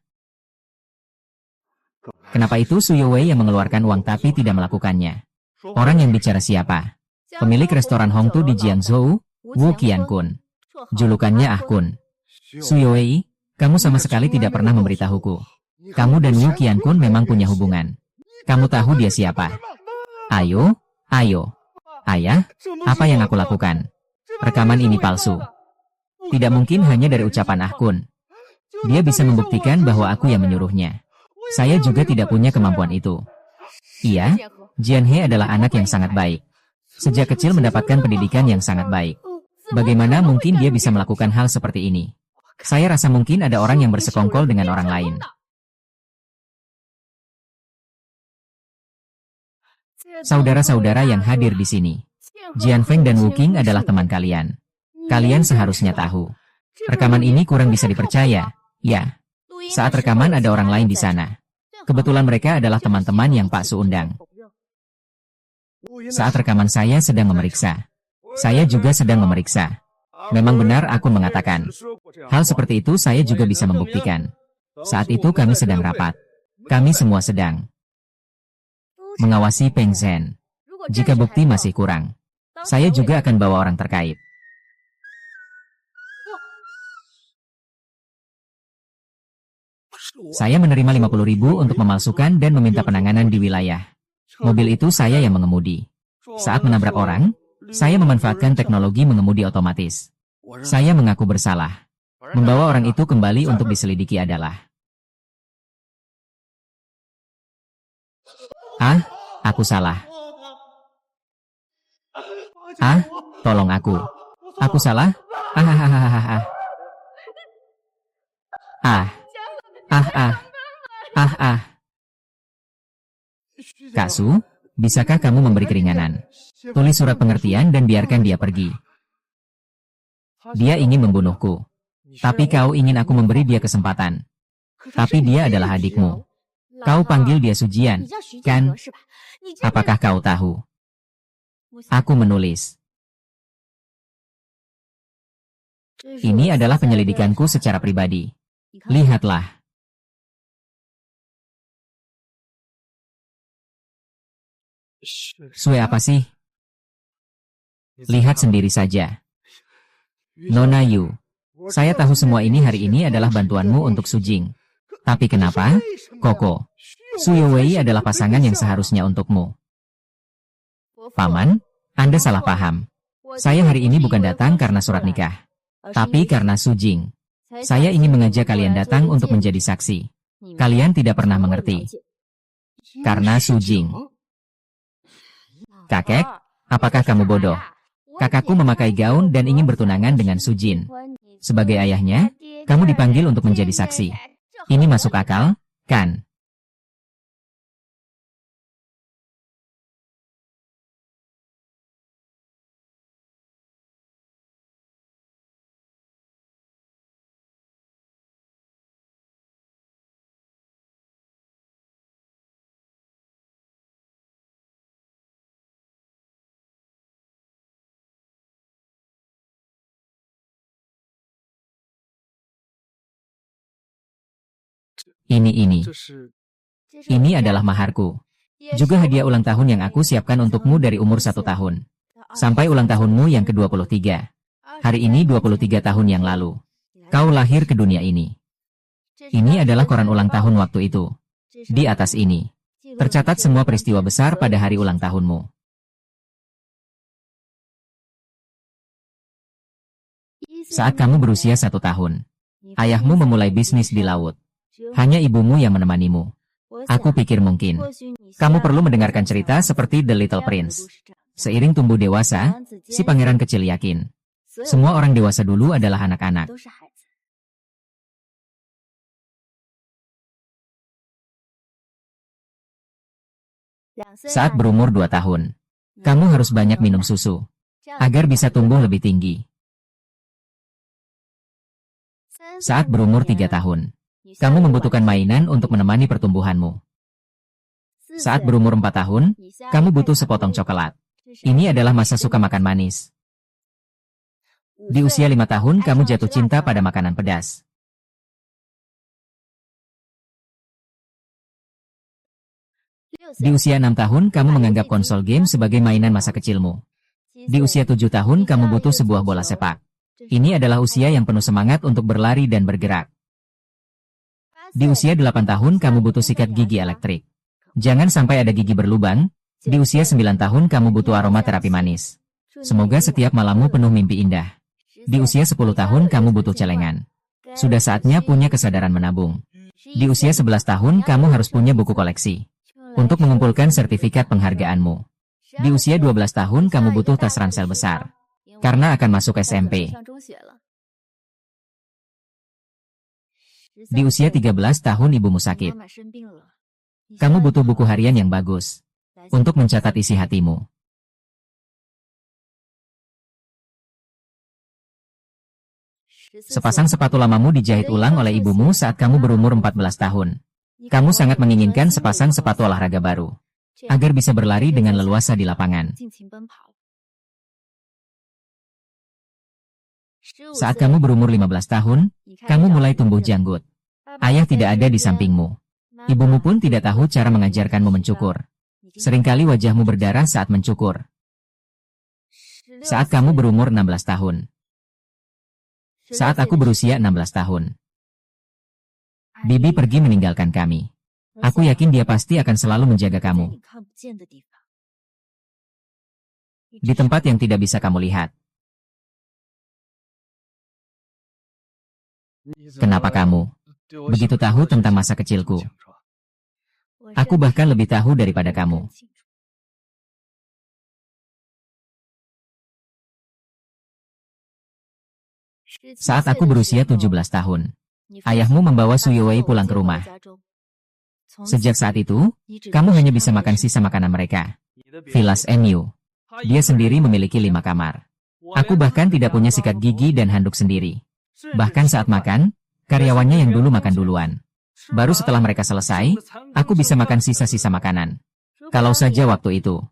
Kenapa itu Su Youwei yang mengeluarkan uang tapi tidak melakukannya? Orang yang bicara siapa? Pemilik restoran Hongtu di Jiangzhou, Wu Qiankun. Julukannya Ah Kun. Su Youwei, kamu sama sekali tidak pernah memberitahuku. Kamu dan Wu Qiankun memang punya hubungan. Kamu tahu dia siapa? Ayo, ayo. Ayah, apa yang aku lakukan? Rekaman ini palsu. Tidak mungkin hanya dari ucapan Ah Kun. Dia bisa membuktikan bahwa aku yang menyuruhnya. Saya juga tidak punya kemampuan itu. Iya, Jian He adalah anak yang sangat baik. Sejak kecil mendapatkan pendidikan yang sangat baik. Bagaimana mungkin dia bisa melakukan hal seperti ini? Saya rasa mungkin ada orang yang bersekongkol dengan orang lain. Saudara-saudara yang hadir di sini. Jian Feng dan Wu Qing adalah teman kalian. Kalian seharusnya tahu. Rekaman ini kurang bisa dipercaya. Ya. Saat rekaman ada orang lain di sana. Kebetulan mereka adalah teman-teman yang Pak Su undang. Saat rekaman saya sedang memeriksa. Saya juga sedang memeriksa. Memang benar aku mengatakan. Hal seperti itu saya juga bisa membuktikan. Saat itu kami sedang rapat. Kami semua sedang mengawasi Peng Zhen. Jika bukti masih kurang, saya juga akan bawa orang terkait. Saya menerima 50.000 untuk memalsukan dan meminta penanganan di wilayah. Mobil itu saya yang mengemudi. Saat menabrak orang, saya memanfaatkan teknologi mengemudi otomatis. Saya mengaku bersalah. Membawa orang itu kembali untuk diselidiki adalah... Ah, aku salah. Ah, tolong aku. Aku salah? Ah. Kak Su, bisakah kamu memberi keringanan? Tulis surat pengertian dan biarkan dia pergi. Dia ingin membunuhku. Tapi kau ingin aku memberi dia kesempatan. Tapi dia adalah adikmu. Kau panggil dia Sujian, kan? Apakah kau tahu? Aku menulis. Ini adalah penyelidikanku secara pribadi. Lihatlah. Sue apa sih? Lihat sendiri saja. Nona Yu, saya tahu semua ini hari ini adalah bantuanmu untuk Sujing. Tapi kenapa? Koko, Su Youwei adalah pasangan yang seharusnya untukmu. Paman, Anda salah paham. Saya hari ini bukan datang karena surat nikah. Tapi karena Sujing. Saya ingin mengajak kalian datang untuk menjadi saksi. Kalian tidak pernah mengerti. Karena Su Jing. Kakek, apakah kamu bodoh? Kakakku memakai gaun dan ingin bertunangan dengan Su Jin. Sebagai ayahnya, kamu dipanggil untuk menjadi saksi. Ini masuk akal, kan? Ini. Ini adalah maharku. Juga hadiah ulang tahun yang aku siapkan untukmu dari umur 1 tahun. Sampai ulang tahunmu yang ke-23. Hari ini 23 tahun yang lalu. Kau lahir ke dunia ini. Ini adalah koran ulang tahun waktu itu. Di atas ini, tercatat semua peristiwa besar pada hari ulang tahunmu. Saat kamu berusia 1 tahun, ayahmu memulai bisnis di laut. Hanya ibumu yang menemanimu. Aku pikir mungkin kamu perlu mendengarkan cerita seperti The Little Prince. Seiring tumbuh dewasa, si pangeran kecil yakin semua orang dewasa dulu adalah anak-anak. Saat berumur 2 tahun, kamu harus banyak minum susu agar bisa tumbuh lebih tinggi. Saat berumur 3 tahun, kamu membutuhkan mainan untuk menemani pertumbuhanmu. Saat berumur 4 tahun, kamu butuh sepotong coklat. Ini adalah masa suka makan manis. Di usia 5 tahun, kamu jatuh cinta pada makanan pedas. Di usia 6 tahun, kamu menganggap konsol game sebagai mainan masa kecilmu. Di usia 7 tahun, kamu butuh sebuah bola sepak. Ini adalah usia yang penuh semangat untuk berlari dan bergerak. Di usia 8 tahun, kamu butuh sikat gigi elektrik. Jangan sampai ada gigi berlubang. Di usia 9 tahun, kamu butuh aromaterapi manis. Semoga setiap malammu penuh mimpi indah. Di usia 10 tahun, kamu butuh celengan. Sudah saatnya punya kesadaran menabung. Di usia 11 tahun, kamu harus punya buku koleksi untuk mengumpulkan sertifikat penghargaanmu. Di usia 12 tahun, kamu butuh tas ransel besar karena akan masuk SMP. Di usia 13 tahun ibumu sakit. Kamu butuh buku harian yang bagus untuk mencatat isi hatimu. Sepasang sepatu lamamu dijahit ulang oleh ibumu saat kamu berumur 14 tahun. Kamu sangat menginginkan sepasang sepatu olahraga baru agar bisa berlari dengan leluasa di lapangan. Saat kamu berumur 15 tahun, kamu mulai tumbuh janggut. Ayah tidak ada di sampingmu. Ibumu pun tidak tahu cara mengajarkanmu mencukur. Seringkali wajahmu berdarah saat mencukur. Saat kamu berumur 16 tahun. Saat aku berusia 16 tahun. Bibi pergi meninggalkan kami. Aku yakin dia pasti akan selalu menjaga kamu. Di tempat yang tidak bisa kamu lihat. Kenapa kamu begitu tahu tentang masa kecilku? Aku bahkan lebih tahu daripada kamu. Saat aku berusia 17 tahun, ayahmu membawa Su Yuwei pulang ke rumah. Sejak saat itu, kamu hanya bisa makan sisa makanan mereka. Vilas Mu. Dia sendiri memiliki 5 kamar. Aku bahkan tidak punya sikat gigi dan handuk sendiri. Bahkan saat makan, karyawannya yang dulu makan duluan. Baru setelah mereka selesai, aku bisa makan sisa-sisa makanan. Kalau saja waktu itu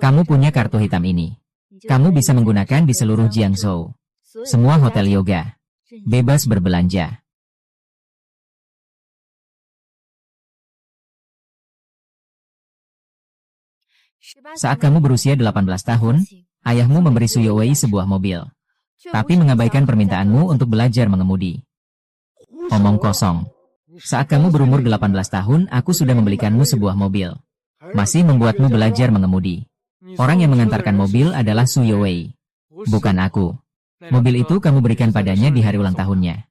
kamu punya kartu hitam ini, kamu bisa menggunakan di seluruh Jiangzhou. Semua hotel yoga bebas berbelanja. Saat kamu berusia 18 tahun, ayahmu memberi Su Yuwei sebuah mobil, tapi mengabaikan permintaanmu untuk belajar mengemudi. Omong kosong. Saat kamu berumur 18 tahun, aku sudah membelikanmu sebuah mobil. Masih membuatmu belajar mengemudi. Orang yang mengantarkan mobil adalah Su Yuwei, bukan aku. Mobil itu kamu berikan padanya di hari ulang tahunnya.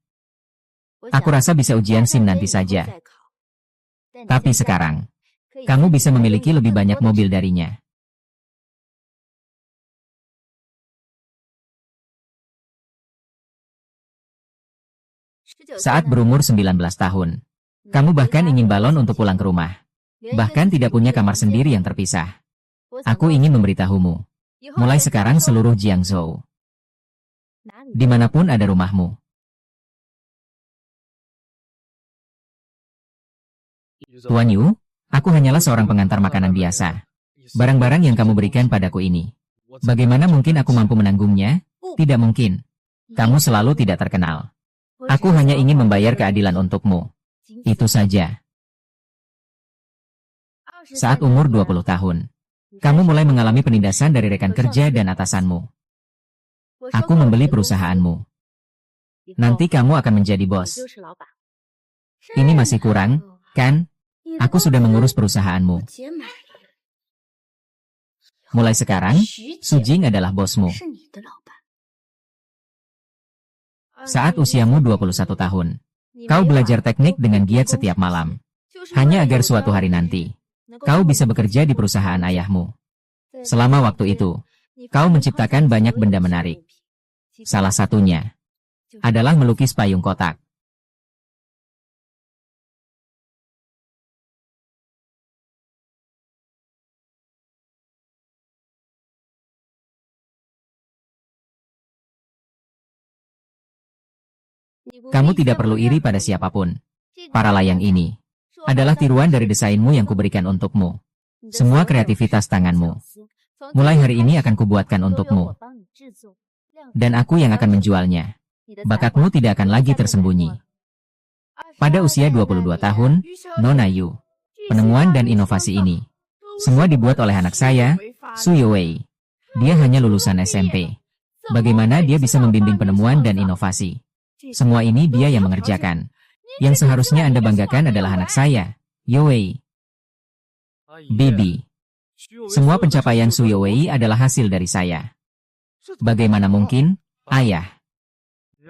Aku rasa bisa ujian SIM nanti saja. Tapi sekarang, Kamu bisa memiliki lebih banyak mobil darinya. Saat berumur 19 tahun, kamu bahkan ingin balon untuk pulang ke rumah. Bahkan tidak punya kamar sendiri yang terpisah. Aku ingin memberitahumu. Mulai sekarang seluruh Jiangzhou, dimanapun ada rumahmu, Tuan Yu, aku hanyalah seorang pengantar makanan biasa. Barang-barang yang kamu berikan padaku ini, bagaimana mungkin aku mampu menanggungnya? Tidak mungkin. Kamu selalu tidak terkenal. Aku hanya ingin membayar keadilan untukmu. Itu saja. Saat umur 20 tahun, kamu mulai mengalami penindasan dari rekan kerja dan atasanmu. Aku membeli perusahaanmu. Nanti kamu akan menjadi bos. Ini masih kurang, kan? Aku sudah mengurus perusahaanmu. Mulai sekarang, Su Jing adalah bosmu. Saat usiamu 21 tahun, kau belajar teknik dengan giat setiap malam. Hanya agar suatu hari nanti, kau bisa bekerja di perusahaan ayahmu. Selama waktu itu, kau menciptakan banyak benda menarik. Salah satunya adalah melukis payung kotak. Kamu tidak perlu iri pada siapapun. Para layang ini adalah tiruan dari desainmu yang kuberikan untukmu. Semua kreativitas tanganmu. Mulai hari ini akan kubuatkan untukmu. Dan aku yang akan menjualnya. Bakatmu tidak akan lagi tersembunyi. Pada usia 22 tahun, Nona Yu, penemuan dan inovasi ini, semua dibuat oleh anak saya, Su Youwei. Dia hanya lulusan SMP. Bagaimana dia bisa membimbing penemuan dan inovasi? Semua ini dia yang mengerjakan. Yang seharusnya Anda banggakan adalah anak saya, Youwei. Bibi. Semua pencapaian Su Youwei adalah hasil dari saya. Bagaimana mungkin, ayah?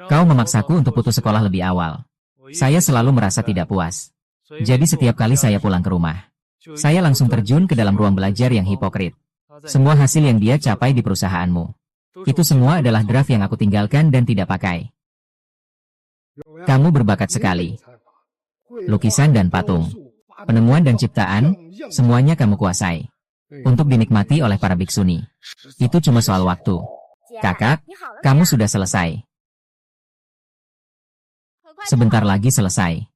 Kau memaksaku untuk putus sekolah lebih awal. Saya selalu merasa tidak puas. Jadi setiap kali saya pulang ke rumah, saya langsung terjun ke dalam ruang belajar yang hipokrit. Semua hasil yang dia capai di perusahaanmu, itu semua adalah draft yang aku tinggalkan dan tidak pakai. Kamu berbakat sekali. Lukisan dan patung, penemuan dan ciptaan, semuanya kamu kuasai. Untuk dinikmati oleh para biksuni. Itu cuma soal waktu. Kakak, kamu sudah selesai. Sebentar lagi selesai.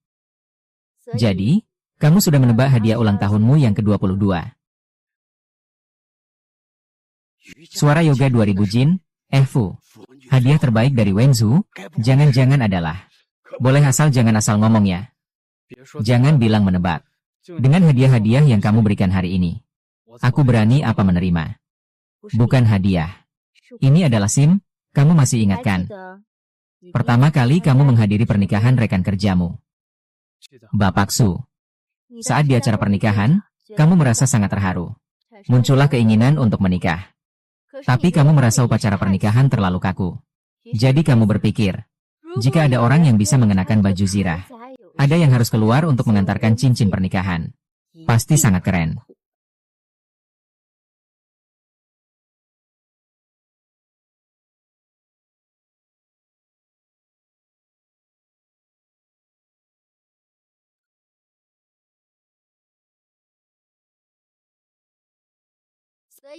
Jadi, kamu sudah menebak hadiah ulang tahunmu yang ke-22. Suara Yoga 2000 Jin, Fu. Hadiah terbaik dari Wenzu, jangan-jangan adalah. Boleh asal jangan asal ngomong ya. Jangan bilang menebak. Dengan hadiah-hadiah yang kamu berikan hari ini, aku berani apa menerima. Bukan hadiah. Ini adalah SIM, kamu masih ingat kan? Pertama kali kamu menghadiri pernikahan rekan kerjamu, Bapak Su. Saat di acara pernikahan, kamu merasa sangat terharu. Muncullah keinginan untuk menikah. Tapi kamu merasa upacara pernikahan terlalu kaku. Jadi kamu berpikir, jika ada orang yang bisa mengenakan baju zirah, ada yang harus keluar untuk mengantarkan cincin pernikahan. Pasti sangat keren.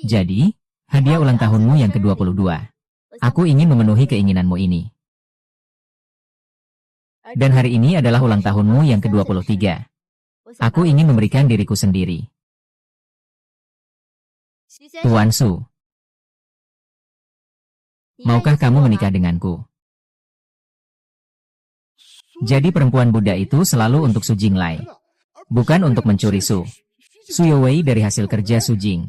Jadi, hadiah ulang tahunmu yang ke-22. Aku ingin memenuhi keinginanmu ini. Dan hari ini adalah ulang tahunmu yang ke-23. Aku ingin memberikan diriku sendiri. Tuan Su, maukah kamu menikah denganku? Jadi perempuan Buddha itu selalu untuk Su Jinglai. Bukan untuk mencuri Su. Su Youwei dari hasil kerja Su Jing.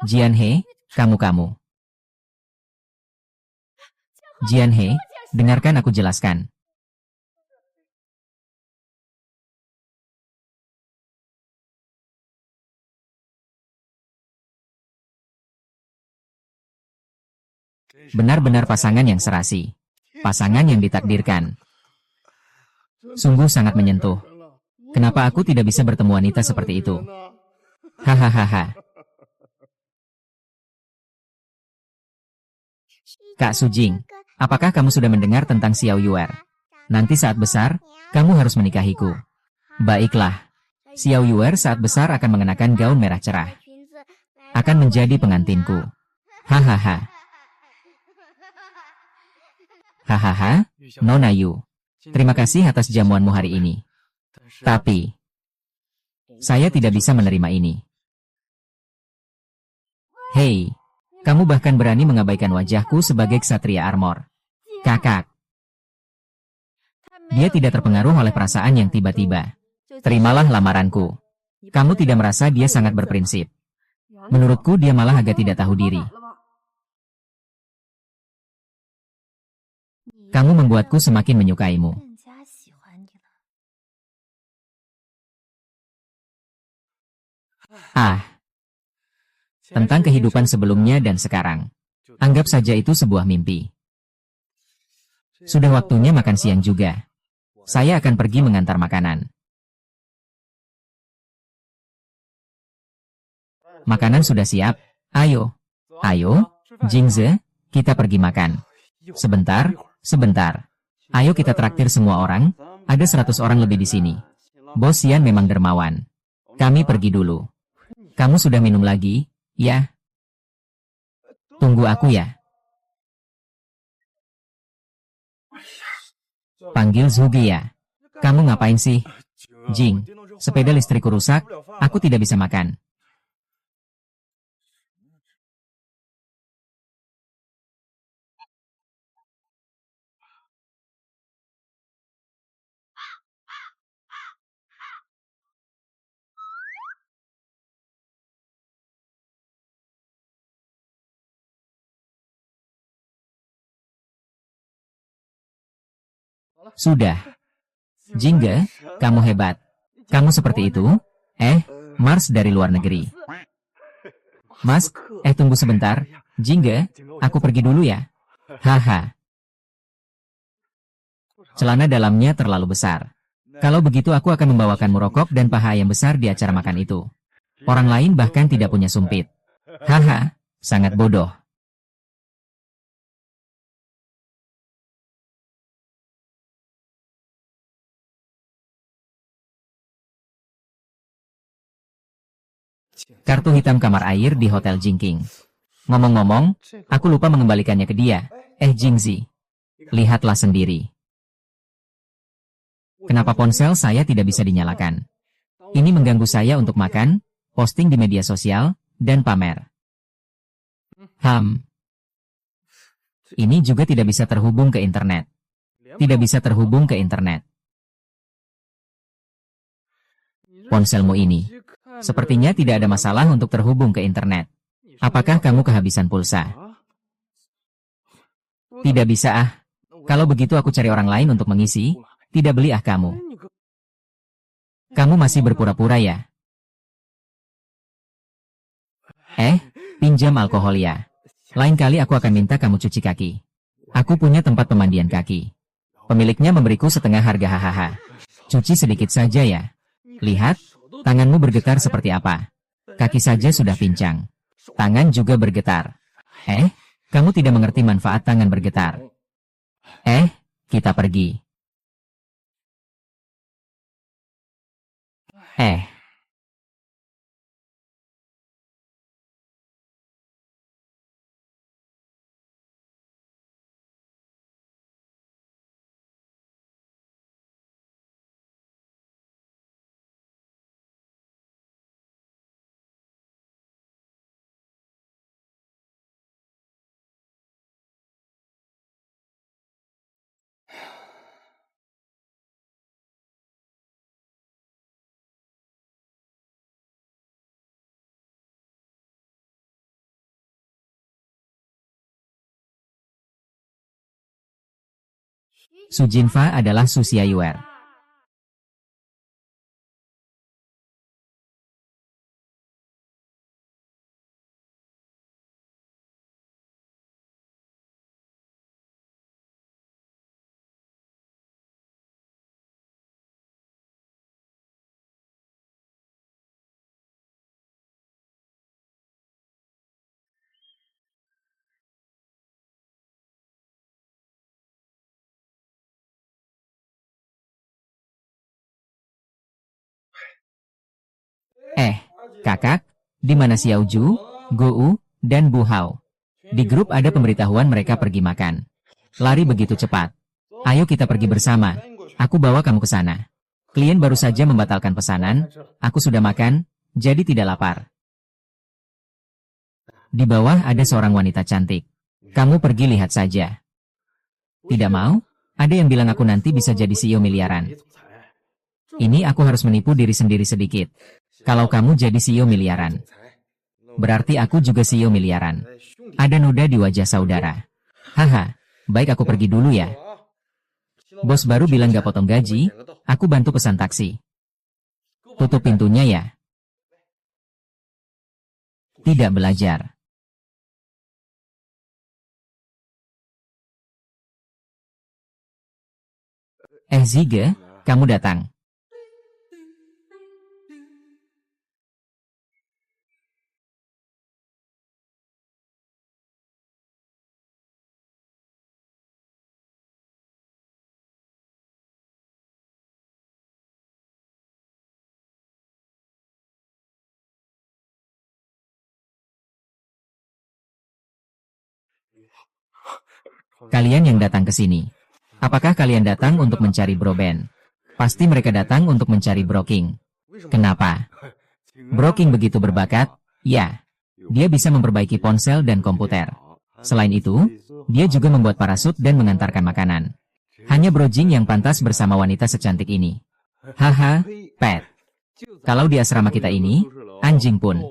Jianhe, kamu-kamu. Jianhe, dengarkan aku jelaskan. Benar-benar pasangan yang serasi. Pasangan yang ditakdirkan. Sungguh sangat menyentuh. Kenapa aku tidak bisa bertemu wanita seperti itu? Hahaha. Kak Sujing, apakah kamu sudah mendengar tentang Xiao Yuer? Nanti saat besar, kamu harus menikahiku. Baiklah. Xiao Yuer saat besar akan mengenakan gaun merah cerah. Akan menjadi pengantinku. Hahaha. Hahaha, Nona Yu. Terima kasih atas jamuanmu hari ini. Tapi, saya tidak bisa menerima ini. Hei, kamu bahkan berani mengabaikan wajahku sebagai ksatria armor. Kakak. Dia tidak terpengaruh oleh perasaan yang tiba-tiba. Terimalah lamaranku. Kamu tidak merasa dia sangat berprinsip. Menurutku dia malah agak tidak tahu diri. Kamu membuatku semakin menyukaimu. Ah, tentang kehidupan sebelumnya dan sekarang. Anggap saja itu sebuah mimpi. Sudah waktunya makan siang juga. Saya akan pergi mengantar makanan. Makanan sudah siap. Ayo. Ayo, Jingze, kita pergi makan. Sebentar, sebentar. Ayo kita traktir semua orang. Ada 100 orang lebih di sini. Bos Sian memang dermawan. Kami pergi dulu. Kamu sudah minum lagi, ya? Tunggu aku ya. Panggil Zugi ya. Kamu ngapain sih? Jing, sepeda listrikku rusak, aku tidak bisa makan. Sudah. Jingge, kamu hebat. Kamu seperti itu? Mars dari luar negeri. Mas, tunggu sebentar. Jingge, aku pergi dulu ya. Haha. Celana dalamnya terlalu besar. Kalau begitu aku akan membawakanmu rokok dan paha ayam besar di acara makan itu. Orang lain bahkan tidak punya sumpit. Haha, sangat bodoh. Kartu hitam kamar air di Hotel Jingking. Ngomong-ngomong, aku lupa mengembalikannya ke dia. Jingzi, lihatlah sendiri. Kenapa ponsel saya tidak bisa dinyalakan? Ini mengganggu saya untuk makan, posting di media sosial, dan pamer. Ini juga tidak bisa terhubung ke internet. Tidak bisa terhubung ke internet. Ponselmu ini. Sepertinya tidak ada masalah untuk terhubung ke internet. Apakah kamu kehabisan pulsa? Tidak bisa ah. Kalau begitu aku cari orang lain untuk mengisi. Tidak beli ah kamu. Kamu masih berpura-pura ya? Pinjam alkohol ya. Lain kali aku akan minta kamu cuci kaki. Aku punya tempat pemandian kaki. Pemiliknya memberiku setengah harga hahaha. Cuci sedikit saja ya. Lihat, tanganmu bergetar seperti apa. Kaki saja sudah pincang. Tangan juga bergetar. Kamu tidak mengerti manfaat tangan bergetar. Kita pergi. Su Jinfa adalah Su Xiaoyuer. Eh, kakak, di mana Xiao Ju, Gou, dan Bu Hao? Di grup ada pemberitahuan mereka pergi makan. Lari begitu cepat. Ayo kita pergi bersama. Aku bawa kamu ke sana. Klien baru saja membatalkan pesanan. Aku sudah makan, jadi tidak lapar. Di bawah ada seorang wanita cantik. Kamu pergi lihat saja. Tidak mau? Ada yang bilang aku nanti bisa jadi CEO miliaran. Ini aku harus menipu diri sendiri sedikit. Kalau kamu jadi CEO miliaran, berarti aku juga CEO miliaran. Ada noda di wajah saudara. Haha, baik aku pergi dulu ya. Bos baru bilang gak potong gaji, aku bantu pesan taksi. Tutup pintunya ya. Tidak belajar. Zige, kamu datang. Kalian yang datang ke sini. Apakah kalian datang untuk mencari Bro Ben? Pasti mereka datang untuk mencari Bro King. Kenapa? Bro King begitu berbakat? Ya. Dia bisa memperbaiki ponsel dan komputer. Selain itu, dia juga membuat parasut dan mengantarkan makanan. Hanya Bro Jing yang pantas bersama wanita secantik ini. Haha, pet. Kalau di asrama kita ini, anjing pun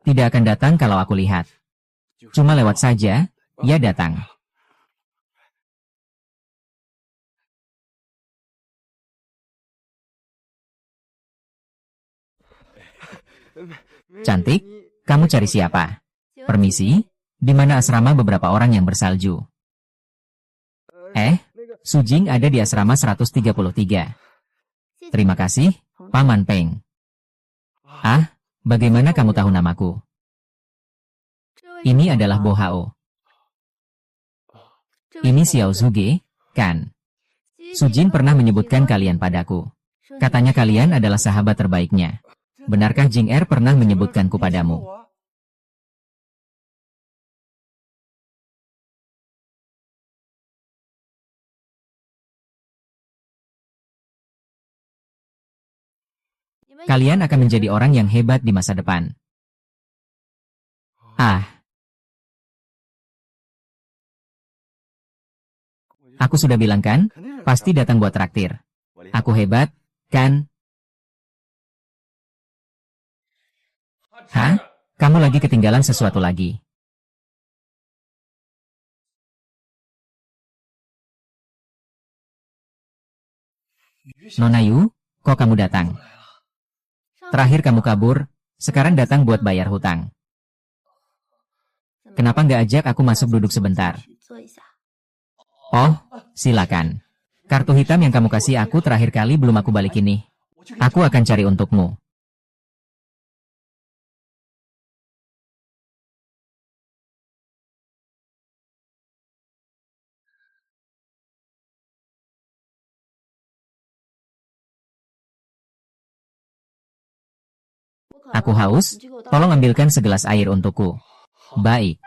tidak akan datang kalau aku lihat. Cuma lewat saja, ia datang. Cantik, kamu cari siapa? Permisi, di mana asrama beberapa orang yang bersalju? Sujing ada di asrama 133. Terima kasih, Paman Peng. Ah, bagaimana kamu tahu namaku? Ini adalah Bo Hao. Ini Xiao Zuge, kan? Sujin pernah menyebutkan kalian padaku. Katanya kalian adalah sahabat terbaiknya. Benarkah Jing Er pernah menyebutkanku padamu? Kalian akan menjadi orang yang hebat di masa depan. Ah, aku sudah bilang kan, pasti datang buat traktir. Aku hebat, kan? Hah? Kamu lagi ketinggalan sesuatu lagi. Nona Yu, kok kamu datang? Terakhir kamu kabur, sekarang datang buat bayar hutang. Kenapa nggak ajak aku masuk duduk sebentar? Oh, silakan. Kartu hitam yang kamu kasih aku terakhir kali belum aku balikin nih. Aku akan cari untukmu. Aku haus, tolong ambilkan segelas air untukku. Baik.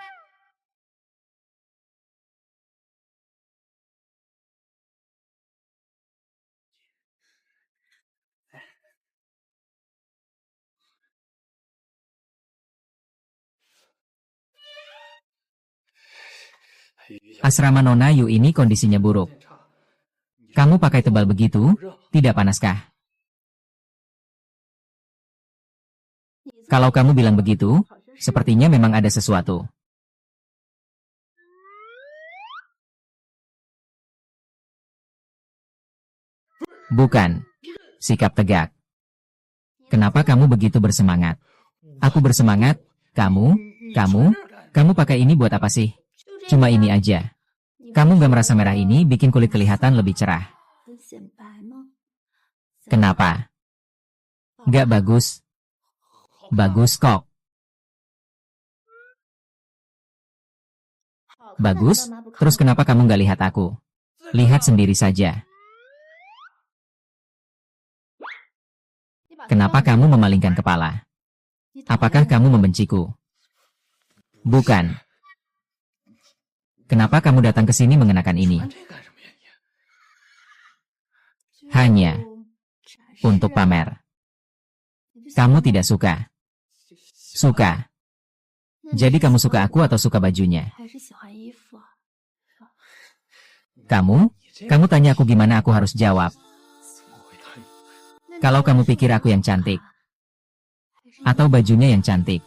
Asrama Nona Yu ini kondisinya buruk. Kamu pakai tebal begitu, tidak panaskah? Kalau kamu bilang begitu, sepertinya memang ada sesuatu. Bukan. Sikap tegak. Kenapa kamu begitu bersemangat? Aku bersemangat, kamu pakai ini buat apa sih? Cuma ini aja. Kamu gak merasa merah ini bikin kulit kelihatan lebih cerah? Kenapa? Gak bagus. Bagus kok. Bagus, terus kenapa kamu gak lihat aku? Lihat sendiri saja. Kenapa kamu memalingkan kepala? Apakah kamu membenciku? Bukan. Kenapa kamu datang ke sini mengenakan ini? Hanya untuk pamer. Kamu tidak suka. Suka. Jadi kamu suka aku atau suka bajunya? Kamu tanya aku gimana aku harus jawab. Kalau kamu pikir aku yang cantik, atau bajunya yang cantik.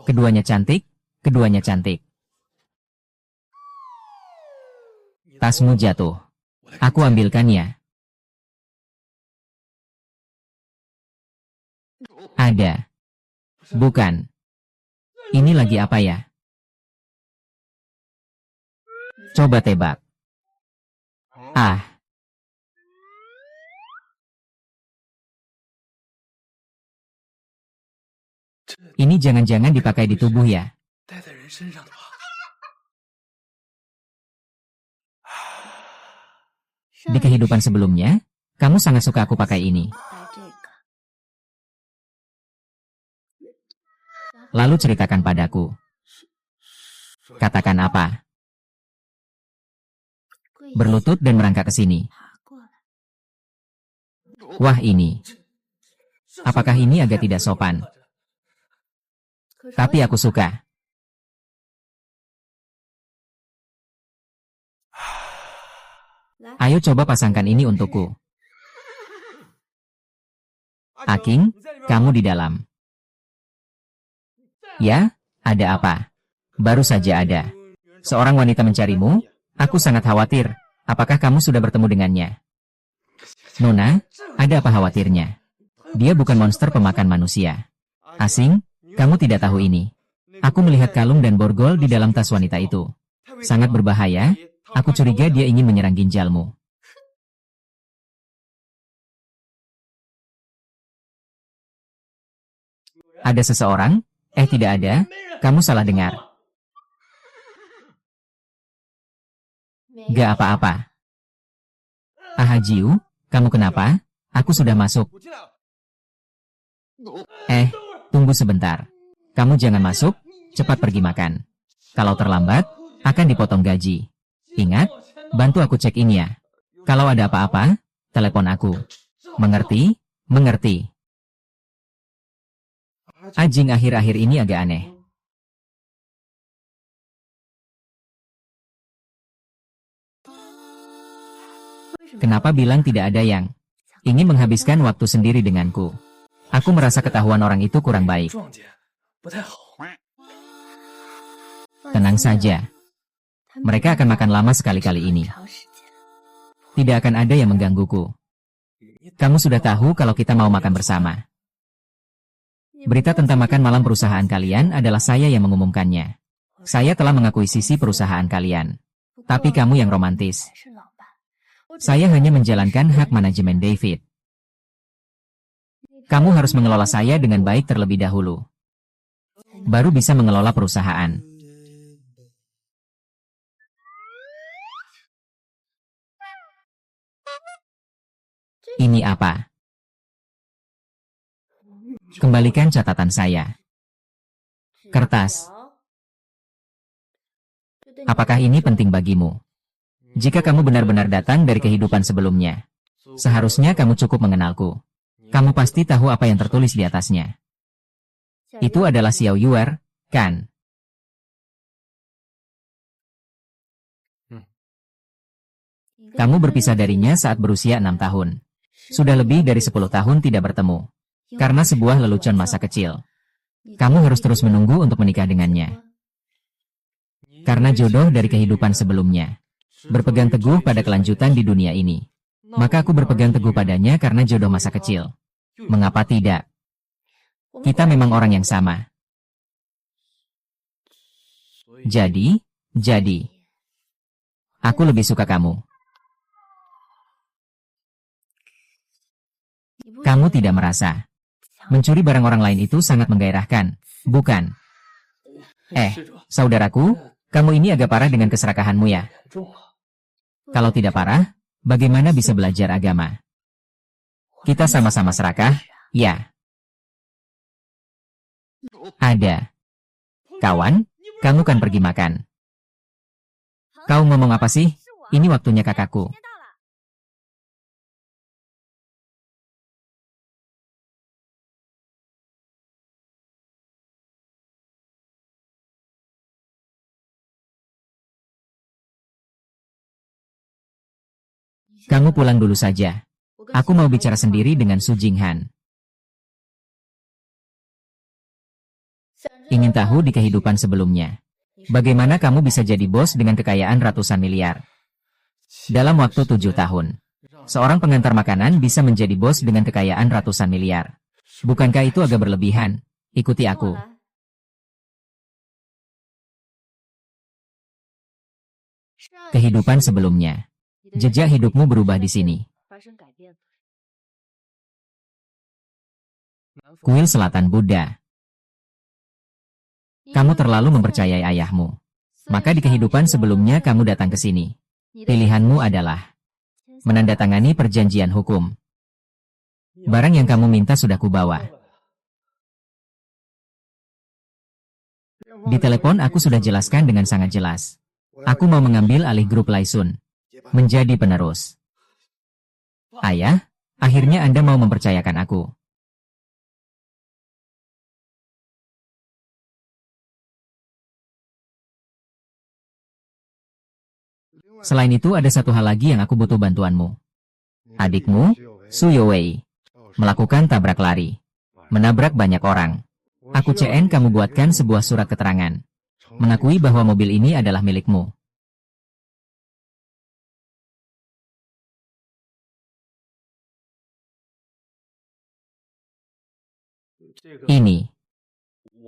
Keduanya cantik, keduanya cantik. Tasmu jatuh. Aku ambilkannya. Ada. Bukan. Ini lagi apa ya? Coba tebak. Ah. Ini jangan-jangan dipakai di tubuh ya? Di kehidupan sebelumnya, kamu sangat suka aku pakai ini. Lalu ceritakan padaku. Katakan apa? Berlutut dan merangkak ke sini. Wah ini. Apakah ini agak tidak sopan? Tapi aku suka. Ayo coba pasangkan ini untukku. Aking, kamu di dalam. Ya, ada apa? Baru saja ada. Seorang wanita mencarimu. Aku sangat khawatir. Apakah kamu sudah bertemu dengannya? Nona, ada apa khawatirnya? Dia bukan monster pemakan manusia. Asing, kamu tidak tahu ini. Aku melihat kalung dan borgol di dalam tas wanita itu. Sangat berbahaya. Aku curiga dia ingin menyerang ginjalmu. Ada seseorang? Tidak ada. Kamu salah dengar. Gak apa-apa. Jiu, kamu kenapa? Aku sudah masuk. Tunggu sebentar. Kamu jangan masuk, cepat pergi makan. Kalau terlambat, akan dipotong gaji. Ingat, bantu aku cek ini ya. Kalau ada apa-apa, telepon aku. Mengerti? Mengerti. Ajing akhir-akhir ini agak aneh. Kenapa bilang tidak ada yang ingin menghabiskan waktu sendiri denganku? Aku merasa ketahuan orang itu kurang baik. Tenang saja. Mereka akan makan lama sekali-kali ini. Tidak akan ada yang menggangguku. Kamu sudah tahu kalau kita mau makan bersama. Berita tentang makan malam perusahaan kalian adalah saya yang mengumumkannya. Saya telah mengakuisisi perusahaan kalian. Tapi kamu yang romantis. Saya hanya menjalankan hak manajemen David. Kamu harus mengelola saya dengan baik terlebih dahulu. Baru bisa mengelola perusahaan. Ini apa? Kembalikan catatan saya. Kertas. Apakah ini penting bagimu? Jika kamu benar-benar datang dari kehidupan sebelumnya, seharusnya kamu cukup mengenalku. Kamu pasti tahu apa yang tertulis di atasnya. Itu adalah Xiao Yuer, kan? Kamu berpisah darinya saat berusia 6 tahun. Sudah lebih dari 10 tahun tidak bertemu. Karena sebuah lelucon masa kecil. Kamu harus terus menunggu untuk menikah dengannya. Karena jodoh dari kehidupan sebelumnya. Berpegang teguh pada kelanjutan di dunia ini. Maka aku berpegang teguh padanya karena jodoh masa kecil. Mengapa tidak? Kita memang orang yang sama. Jadi, aku lebih suka kamu. Kamu tidak merasa mencuri barang orang lain itu sangat menggairahkan, bukan? Saudaraku, kamu ini agak parah dengan keserakahanmu ya. Kalau tidak parah, bagaimana bisa belajar agama? Kita sama-sama serakah, ya. Ada. Kawan, kamu kan pergi makan. Kau ngomong apa sih? Ini waktunya kakakku. Kamu pulang dulu saja. Aku mau bicara sendiri dengan Su Jinghan. Ingin tahu di kehidupan sebelumnya. Bagaimana kamu bisa jadi bos dengan kekayaan ratusan miliar? Dalam waktu 7 tahun. Seorang pengantar makanan bisa menjadi bos dengan kekayaan ratusan miliar. Bukankah itu agak berlebihan? Ikuti aku. Kehidupan sebelumnya. Jejak hidupmu berubah di sini. Kuil Selatan Buddha. Kamu terlalu mempercayai ayahmu. Maka di kehidupan sebelumnya kamu datang ke sini. Pilihanmu adalah menandatangani perjanjian hukum. Barang yang kamu minta sudah kubawa. Di telepon aku sudah jelaskan dengan sangat jelas. Aku mau mengambil alih grup Laisun. Menjadi penerus. Ayah, akhirnya Anda mau mempercayakan aku. Selain itu ada satu hal lagi yang aku butuh bantuanmu. Adikmu, Su Youwei, melakukan tabrak lari. Menabrak banyak orang. Aku CN kamu buatkan sebuah surat keterangan. Mengakui bahwa mobil ini adalah milikmu. Ini.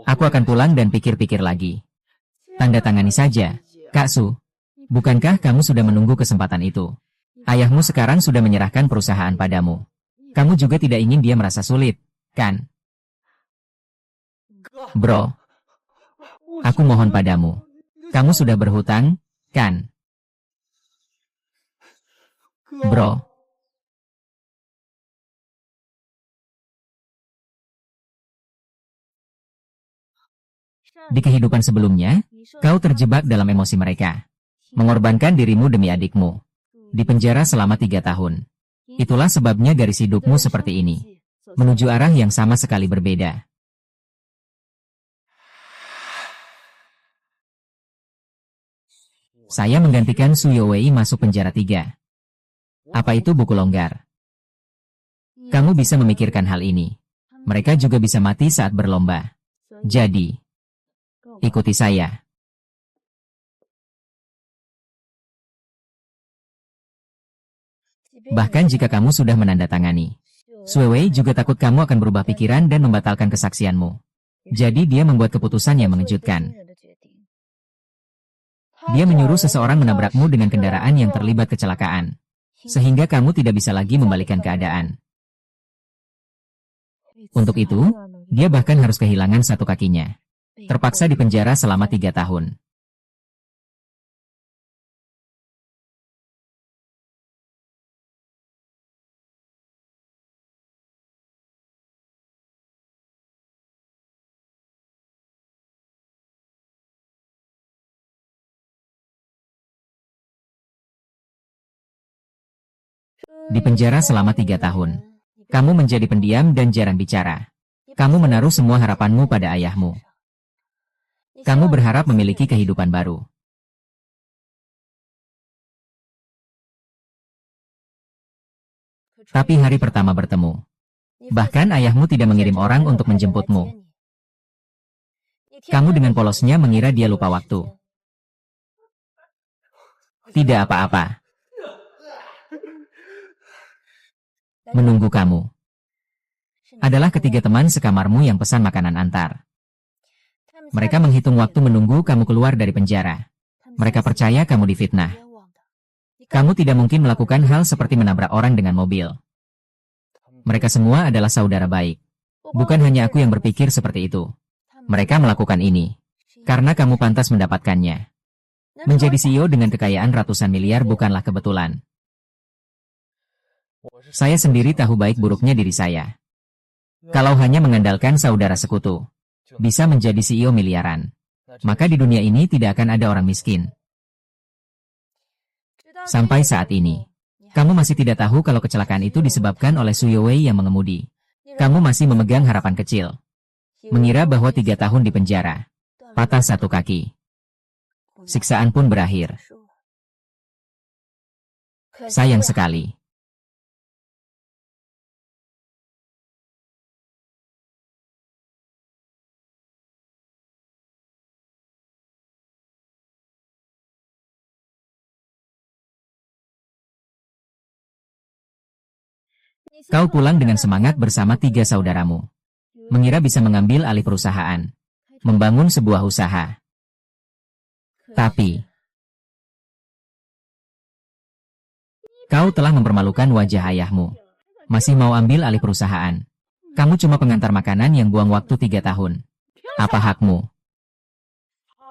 Aku akan pulang dan pikir-pikir lagi. Tanda tangani saja, Kak Su. Bukankah kamu sudah menunggu kesempatan itu? Ayahmu sekarang sudah menyerahkan perusahaan padamu. Kamu juga tidak ingin dia merasa sulit, kan? Bro, aku mohon padamu. Kamu sudah berhutang, kan? Bro. Di kehidupan sebelumnya, kau terjebak dalam emosi mereka. Mengorbankan dirimu demi adikmu. Di penjara selama 3 tahun. Itulah sebabnya garis hidupmu seperti ini. Menuju arah yang sama sekali berbeda. Saya menggantikan Su Youwei masuk penjara 3. Apa itu buku longgar? Kamu bisa memikirkan hal ini. Mereka juga bisa mati saat berlomba. Jadi, ikuti saya. Bahkan jika kamu sudah menandatangani, Su Youwei juga takut kamu akan berubah pikiran dan membatalkan kesaksianmu. Jadi dia membuat keputusan yang mengejutkan. Dia menyuruh seseorang menabrakmu dengan kendaraan yang terlibat kecelakaan. Sehingga kamu tidak bisa lagi membalikan keadaan. Untuk itu, dia bahkan harus kehilangan satu kakinya. Terpaksa dipenjara selama 3 tahun. Di penjara selama 3 tahun. Kamu menjadi pendiam dan jarang bicara. Kamu menaruh semua harapanmu pada ayahmu. Kamu berharap memiliki kehidupan baru. Tapi hari pertama bertemu. Bahkan ayahmu tidak mengirim orang untuk menjemputmu. Kamu dengan polosnya mengira dia lupa waktu. Tidak apa-apa. Menunggu kamu adalah ketiga teman sekamarmu yang pesan makanan antar. Mereka menghitung waktu menunggu kamu keluar dari penjara. Mereka percaya kamu difitnah. Kamu tidak mungkin melakukan hal seperti menabrak orang dengan mobil. Mereka semua adalah saudara baik. Bukan hanya aku yang berpikir seperti itu. Mereka melakukan ini karena kamu pantas mendapatkannya. Menjadi CEO dengan kekayaan ratusan miliar bukanlah kebetulan. Saya sendiri tahu baik buruknya diri saya. Kalau hanya mengandalkan saudara sekutu, bisa menjadi CEO miliaran. Maka di dunia ini tidak akan ada orang miskin. Sampai saat ini, kamu masih tidak tahu kalau kecelakaan itu disebabkan oleh Su Yowei yang mengemudi. Kamu masih memegang harapan kecil. Mengira bahwa 3 tahun di penjara. Patah satu kaki. Siksaan pun berakhir. Sayang sekali. Kau pulang dengan semangat bersama 3 saudaramu. Mengira bisa mengambil alih perusahaan. Membangun sebuah usaha. Tapi, kau telah mempermalukan wajah ayahmu. Masih mau ambil alih perusahaan. Kamu cuma pengantar makanan yang buang waktu 3 tahun. Apa hakmu?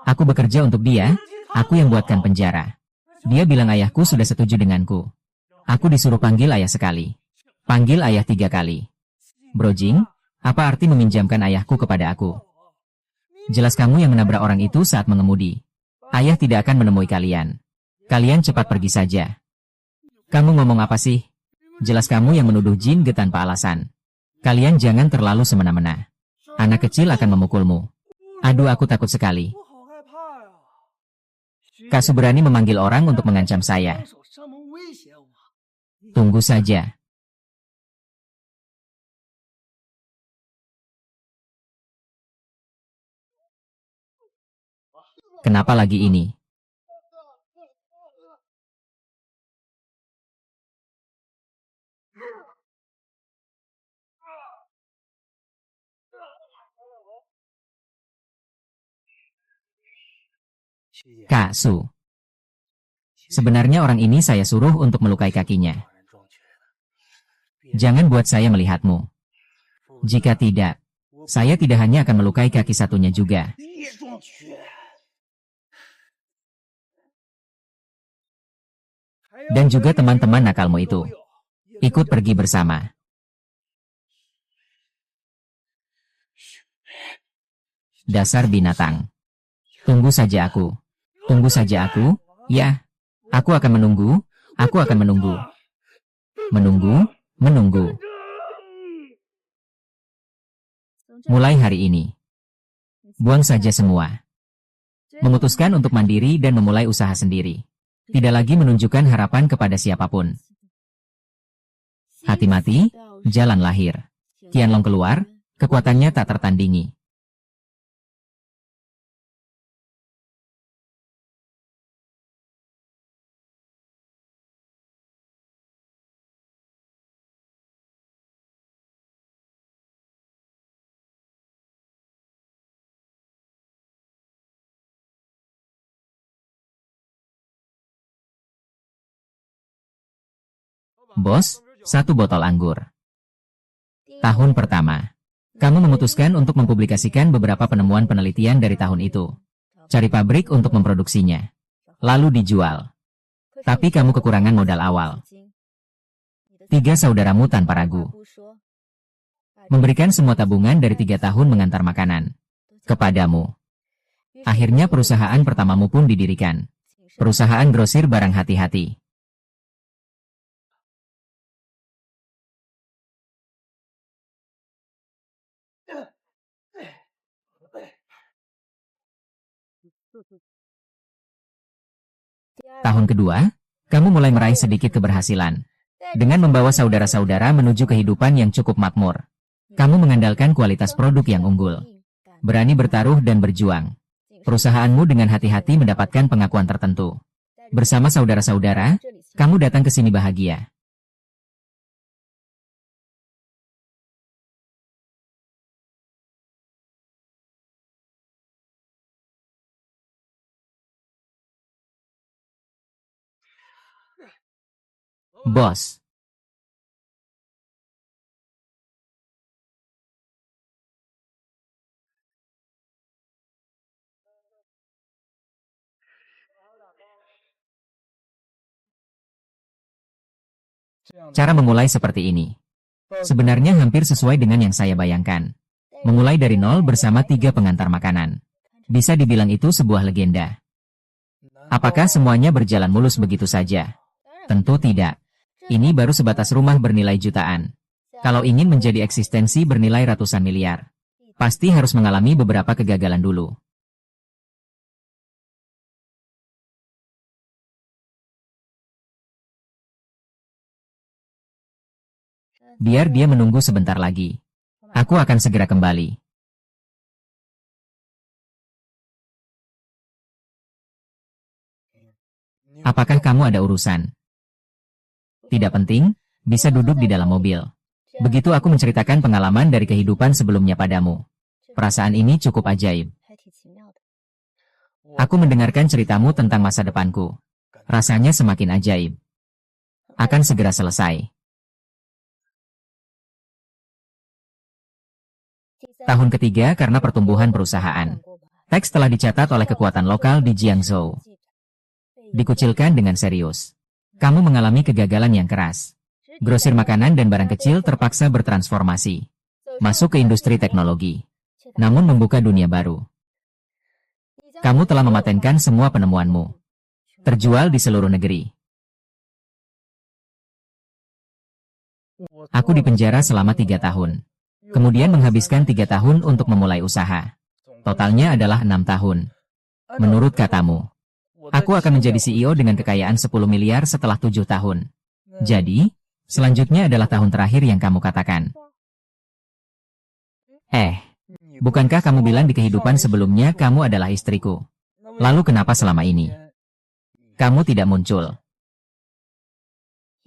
Aku bekerja untuk dia, aku yang buatkan penjara. Dia bilang ayahku sudah setuju denganku. Aku disuruh panggil ayah sekali. Panggil ayah 3 kali. Brojing, apa arti meminjamkan ayahku kepada aku? Jelas kamu yang menabrak orang itu saat mengemudi. Ayah tidak akan menemui kalian. Kalian cepat pergi saja. Kamu ngomong apa sih? Jelas kamu yang menuduh Jin Ge tanpa alasan. Kalian jangan terlalu semena-mena. Anak kecil akan memukulmu. Aduh, aku takut sekali. Kak Su berani memanggil orang untuk mengancam saya. Tunggu saja. Kenapa lagi ini? Kak Su. Sebenarnya orang ini saya suruh untuk melukai kakinya. Jangan buat saya melihatmu. Jika tidak, saya tidak hanya akan melukai kaki satunya juga. Dan juga teman-teman nakalmu itu. Ikut pergi bersama. Dasar binatang. Tunggu saja aku. Tunggu saja aku. Ya, aku akan menunggu. Aku akan menunggu. Menunggu, menunggu. Mulai hari ini. Buang saja semua. Memutuskan untuk mandiri dan memulai usaha sendiri. Tidak lagi menunjukkan harapan kepada siapapun. Hati mati, jalan lahir. Qianlong keluar, kekuatannya tak tertandingi. Bos, 1 botol anggur. Tahun pertama. Kamu memutuskan untuk mempublikasikan beberapa penemuan penelitian dari tahun itu. Cari pabrik untuk memproduksinya. Lalu dijual. Tapi kamu kekurangan modal awal. 3 saudaramu tanpa ragu. Memberikan semua tabungan dari 3 tahun mengantar makanan. Kepadamu. Akhirnya perusahaan pertamamu pun didirikan. Perusahaan grosir barang hati-hati. Tahun kedua, kamu mulai meraih sedikit keberhasilan. Dengan membawa saudara-saudara menuju kehidupan yang cukup makmur. Kamu mengandalkan kualitas produk yang unggul. Berani bertaruh dan berjuang. Perusahaanmu dengan hati-hati mendapatkan pengakuan tertentu. Bersama saudara-saudara, kamu datang ke sini bahagia. Bos. Cara memulai seperti ini. Sebenarnya hampir sesuai dengan yang saya bayangkan. Memulai dari nol bersama 3 pengantar makanan. Bisa dibilang itu sebuah legenda. Apakah semuanya berjalan mulus begitu saja? Tentu tidak. Ini baru sebatas rumah bernilai jutaan. Kalau ingin menjadi eksistensi bernilai ratusan miliar, pasti harus mengalami beberapa kegagalan dulu. Biar dia menunggu sebentar lagi. Aku akan segera kembali. Apakah kamu ada urusan? Tidak penting, bisa duduk di dalam mobil. Begitu aku menceritakan pengalaman dari kehidupan sebelumnya padamu. Perasaan ini cukup ajaib. Aku mendengarkan ceritamu tentang masa depanku. Rasanya semakin ajaib. Akan segera selesai. Tahun ketiga karena pertumbuhan perusahaan. Teks telah dicatat oleh kekuatan lokal di Jiangzhou. Dikucilkan dengan serius. Kamu mengalami kegagalan yang keras. Grosir makanan dan barang kecil terpaksa bertransformasi. Masuk ke industri teknologi. Namun membuka dunia baru. Kamu telah mematenkan semua penemuanmu. Terjual di seluruh negeri. Aku dipenjara selama 3 tahun. Kemudian menghabiskan 3 tahun untuk memulai usaha. Totalnya adalah 6 tahun. Menurut katamu, aku akan menjadi CEO dengan kekayaan 10 miliar setelah 7 tahun. Jadi, selanjutnya adalah tahun terakhir yang kamu katakan. Bukankah kamu bilang di kehidupan sebelumnya kamu adalah istriku? Lalu kenapa selama ini kamu tidak muncul?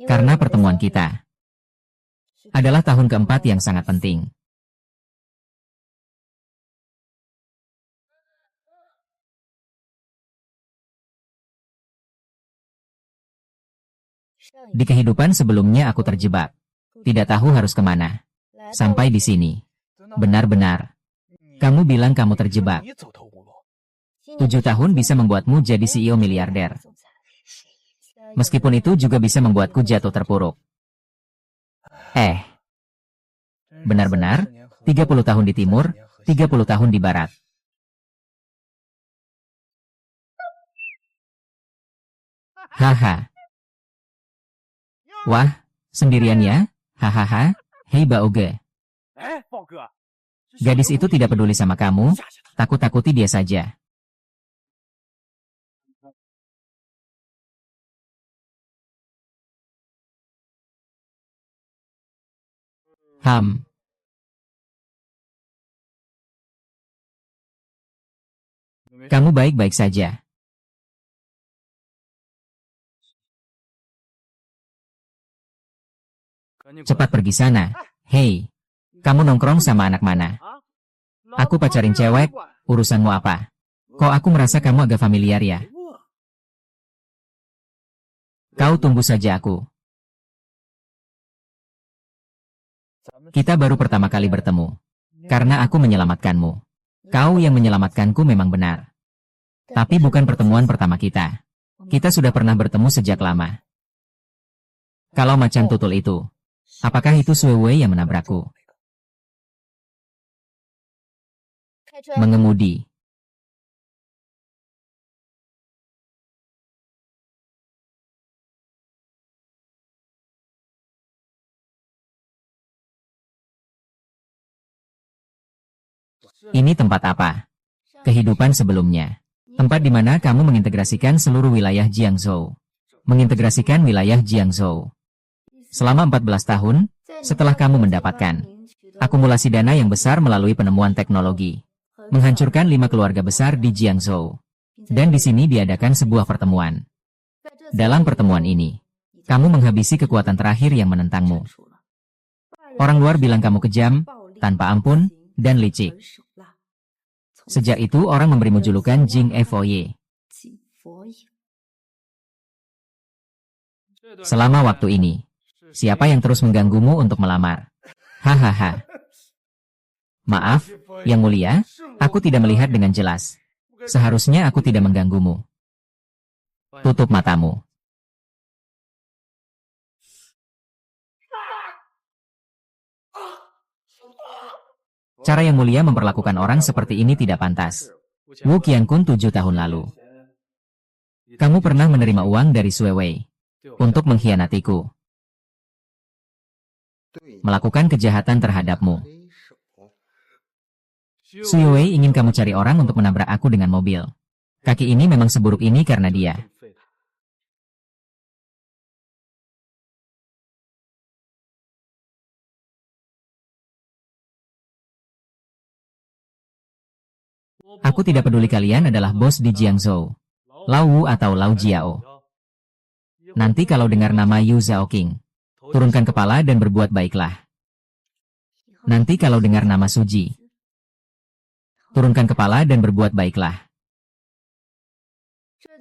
Karena pertemuan kita adalah tahun keempat yang sangat penting. Di kehidupan sebelumnya aku terjebak. Tidak tahu harus kemana. Sampai di sini. Benar-benar. Kamu bilang kamu terjebak. 7 tahun bisa membuatmu jadi CEO miliarder. Meskipun itu juga bisa membuatku jatuh terpuruk. Benar-benar, 30 tahun di timur, 30 tahun di barat. Haha. Wah, sendirian ya? Hahaha. Hei Baoge. Gadis itu tidak peduli sama kamu, takut-takuti dia saja. Kamu baik-baik saja. Cepat pergi sana. Hei, kamu nongkrong sama anak mana? Aku pacarin cewek, urusanmu apa? Kok aku merasa kamu agak familiar ya? Kau tunggu saja aku. Kita baru pertama kali bertemu. Karena aku menyelamatkanmu. Kau yang menyelamatkanku memang benar. Tapi bukan pertemuan pertama kita. Kita sudah pernah bertemu sejak lama. Kalau macan tutul itu, apakah itu Sue Wei yang menabrakku? Mengemudi. Ini tempat apa? Kehidupan sebelumnya. Tempat di mana kamu mengintegrasikan seluruh wilayah Jiangzhou. Mengintegrasikan wilayah Jiangzhou. Selama 14 tahun, setelah kamu mendapatkan akumulasi dana yang besar melalui penemuan teknologi. Menghancurkan 5 keluarga besar di Jiangzhou. Dan di sini diadakan sebuah pertemuan. Dalam pertemuan ini, kamu menghabisi kekuatan terakhir yang menentangmu. Orang luar bilang kamu kejam, tanpa ampun, dan licik. Sejak itu orang memberimu julukan Jing Efoye. Selama waktu ini, siapa yang terus mengganggumu untuk melamar? Hahaha. Maaf, Yang Mulia, aku tidak melihat dengan jelas. Seharusnya aku tidak mengganggumu. Tutup matamu. Cara yang mulia memperlakukan orang seperti ini tidak pantas. Wu Qiankun 7 tahun lalu. Kamu pernah menerima uang dari Sui Wei untuk mengkhianatiku, melakukan kejahatan terhadapmu. Sui Wei ingin kamu cari orang untuk menabrak aku dengan mobil. Kaki ini memang seburuk ini karena dia. Aku tidak peduli kalian adalah bos di Jiangzhou, Lao Wu atau Lao Jiao. Nanti kalau dengar nama Yu Zhaoqing, turunkan kepala dan berbuat baiklah. Nanti kalau dengar nama Suji, turunkan kepala dan berbuat baiklah.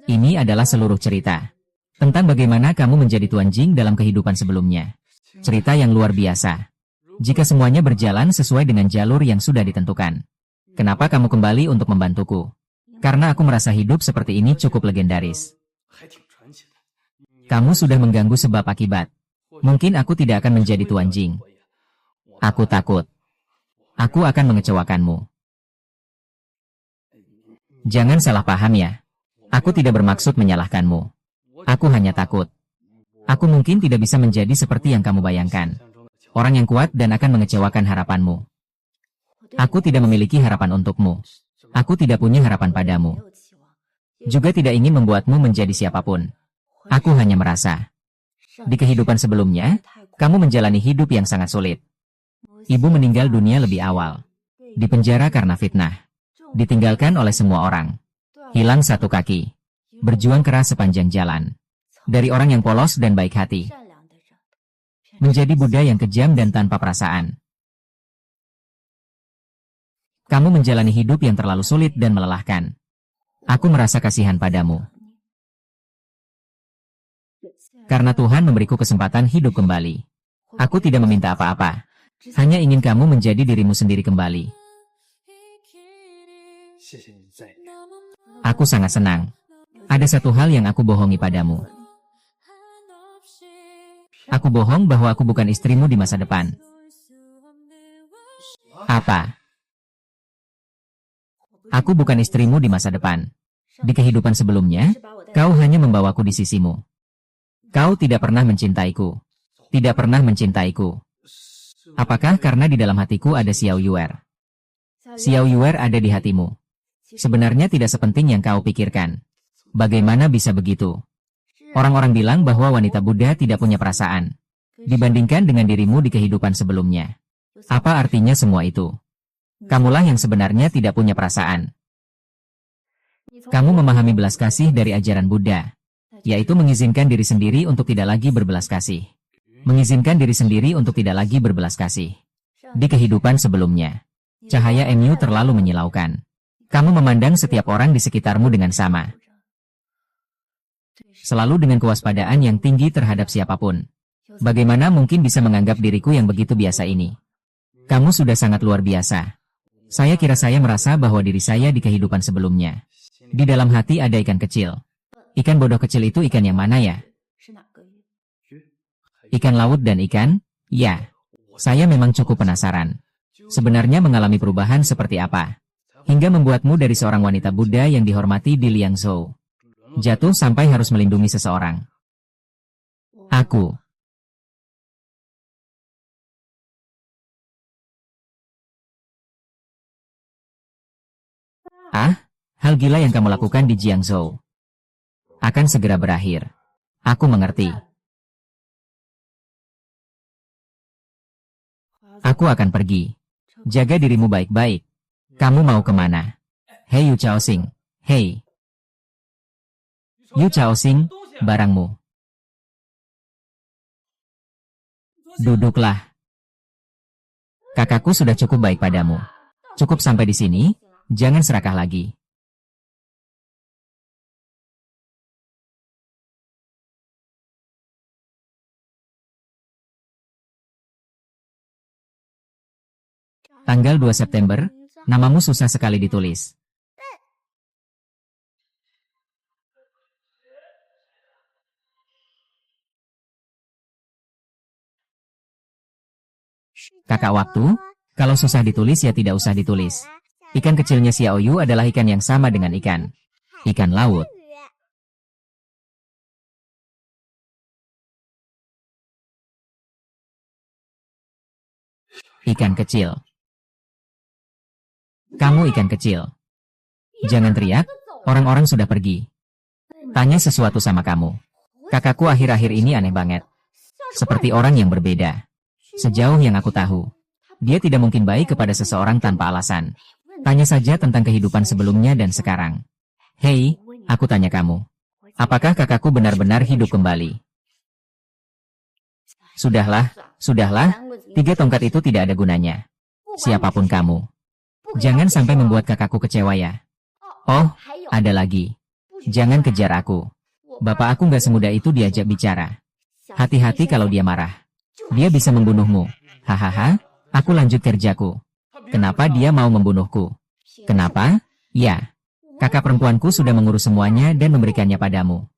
Ini adalah seluruh cerita tentang bagaimana kamu menjadi Tuan Jing dalam kehidupan sebelumnya. Cerita yang luar biasa. Jika semuanya berjalan sesuai dengan jalur yang sudah ditentukan. Kenapa kamu kembali untuk membantuku? Karena aku merasa hidup seperti ini cukup legendaris. Kamu sudah mengganggu sebab akibat. Mungkin aku tidak akan menjadi Tuan Jing. Aku takut. Aku akan mengecewakanmu. Jangan salah paham ya. Aku tidak bermaksud menyalahkanmu. Aku hanya takut. Aku mungkin tidak bisa menjadi seperti yang kamu bayangkan. Orang yang kuat dan akan mengecewakan harapanmu. Aku tidak memiliki harapan untukmu. Aku tidak punya harapan padamu. Juga tidak ingin membuatmu menjadi siapapun. Aku hanya merasa. Di kehidupan sebelumnya, kamu menjalani hidup yang sangat sulit. Ibu meninggal dunia lebih awal. Di penjara karena fitnah. Ditinggalkan oleh semua orang. Hilang satu kaki. Berjuang keras sepanjang jalan. Dari orang yang polos dan baik hati. Menjadi Buddha yang kejam dan tanpa perasaan. Kamu menjalani hidup yang terlalu sulit dan melelahkan. Aku merasa kasihan padamu. Karena Tuhan memberiku kesempatan hidup kembali. Aku tidak meminta apa-apa. Hanya ingin kamu menjadi dirimu sendiri kembali. Aku sangat senang. Ada satu hal yang aku bohongi padamu. Aku bohong bahwa aku bukan istrimu di masa depan. Apa? Aku bukan istrimu di masa depan. Di kehidupan sebelumnya, kau hanya membawaku di sisimu. Kau tidak pernah mencintaiku. Tidak pernah mencintaiku. Apakah karena di dalam hatiku ada Xiao Yuer? Xiao Yuer ada di hatimu. Sebenarnya tidak sepenting yang kau pikirkan. Bagaimana bisa begitu? Orang-orang bilang bahwa wanita Buddha tidak punya perasaan. Dibandingkan dengan dirimu di kehidupan sebelumnya. Apa artinya semua itu? Kamulah yang sebenarnya tidak punya perasaan. Kamu memahami belas kasih dari ajaran Buddha, yaitu mengizinkan diri sendiri untuk tidak lagi berbelas kasih. Mengizinkan diri sendiri untuk tidak lagi berbelas kasih. Di kehidupan sebelumnya, cahaya MU terlalu menyilaukan. Kamu memandang setiap orang di sekitarmu dengan sama. Selalu dengan kewaspadaan yang tinggi terhadap siapapun. Bagaimana mungkin bisa menganggap diriku yang begitu biasa ini? Kamu sudah sangat luar biasa. Saya kira saya merasa bahwa diri saya di kehidupan sebelumnya. Di dalam hati ada ikan kecil. Ikan bodoh kecil itu ikan yang mana ya? Ikan laut dan ikan? Ya. Saya memang cukup penasaran. Sebenarnya mengalami perubahan seperti apa? Hingga membuatmu dari seorang wanita Buddha yang dihormati di Liangzhou. Jatuh sampai harus melindungi seseorang. Aku. Ah, hal gila yang kamu lakukan di Jiangzhou akan segera berakhir. Aku mengerti. Aku akan pergi. Jaga dirimu baik-baik. Kamu mau kemana? Hei Yu Chaoxing. Hei. Yu Chaoxing, barangmu. Duduklah. Kakakku sudah cukup baik padamu. Cukup sampai di sini, jangan serakah lagi. Tanggal 2 September, namamu susah sekali ditulis. Kakak waktu, Kalau susah ditulis ya tidak usah ditulis. Ikan kecilnya Xiaoyu adalah ikan yang sama dengan ikan laut. Ikan kecil. Kamu ikan kecil. Jangan teriak, orang-orang sudah pergi. Tanya sesuatu sama kamu. Kakakku akhir-akhir ini aneh banget. Seperti orang yang berbeda. Sejauh yang aku tahu, dia tidak mungkin baik kepada seseorang tanpa alasan. Tanya saja tentang kehidupan sebelumnya dan sekarang. Hei, aku tanya kamu. Apakah kakakku benar-benar hidup kembali? Sudahlah, 3 tongkat itu tidak ada gunanya. Siapapun kamu. Jangan sampai membuat kakakku kecewa ya. Oh, ada lagi. Jangan kejar aku. Bapak aku nggak semudah itu diajak bicara. Hati-hati kalau dia marah. Dia bisa membunuhmu. Hahaha, aku lanjut kerjaku. Kenapa dia mau membunuhku? Kenapa? Ya. Kakak perempuanku sudah mengurus semuanya dan memberikannya padamu.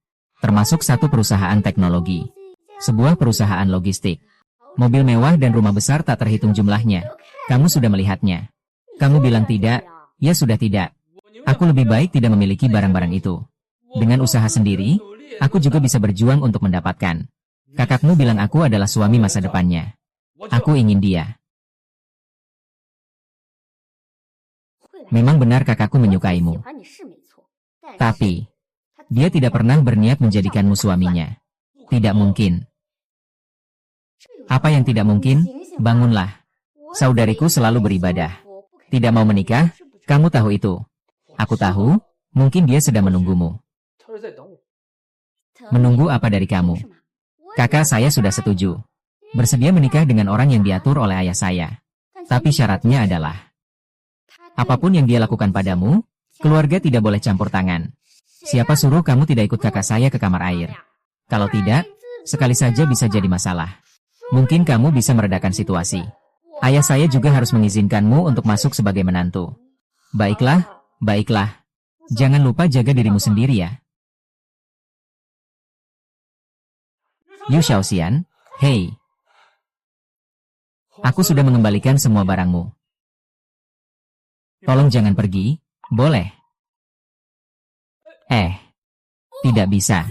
Termasuk satu perusahaan teknologi. Sebuah perusahaan logistik. Mobil mewah dan rumah besar tak terhitung jumlahnya. Kamu sudah melihatnya. Kamu bilang tidak, ya sudah tidak. Aku lebih baik tidak memiliki barang-barang itu. Dengan usaha sendiri, aku juga bisa berjuang untuk mendapatkan. Kakakmu bilang aku adalah suami masa depannya. Aku ingin dia. Memang benar kakakku menyukaimu. Tapi, dia tidak pernah berniat menjadikanmu suaminya. Tidak mungkin. Apa yang tidak mungkin? Bangunlah. Saudariku selalu beribadah. Tidak mau menikah? Kamu tahu itu. Aku tahu, mungkin dia sedang menunggumu. Menunggu apa dari kamu? Kakak saya sudah setuju. Bersedia menikah dengan orang yang diatur oleh ayah saya. Tapi syaratnya adalah, apapun yang dia lakukan padamu, keluarga tidak boleh campur tangan. Siapa suruh kamu tidak ikut kakak saya ke kamar air? Kalau tidak, sekali saja bisa jadi masalah. Mungkin kamu bisa meredakan situasi. Ayah saya juga harus mengizinkanmu untuk masuk sebagai menantu. Baiklah, baiklah. Jangan lupa jaga dirimu sendiri ya. Yu Xiaoxian, hei. Aku sudah mengembalikan semua barangmu. Tolong jangan pergi, boleh? Tidak bisa.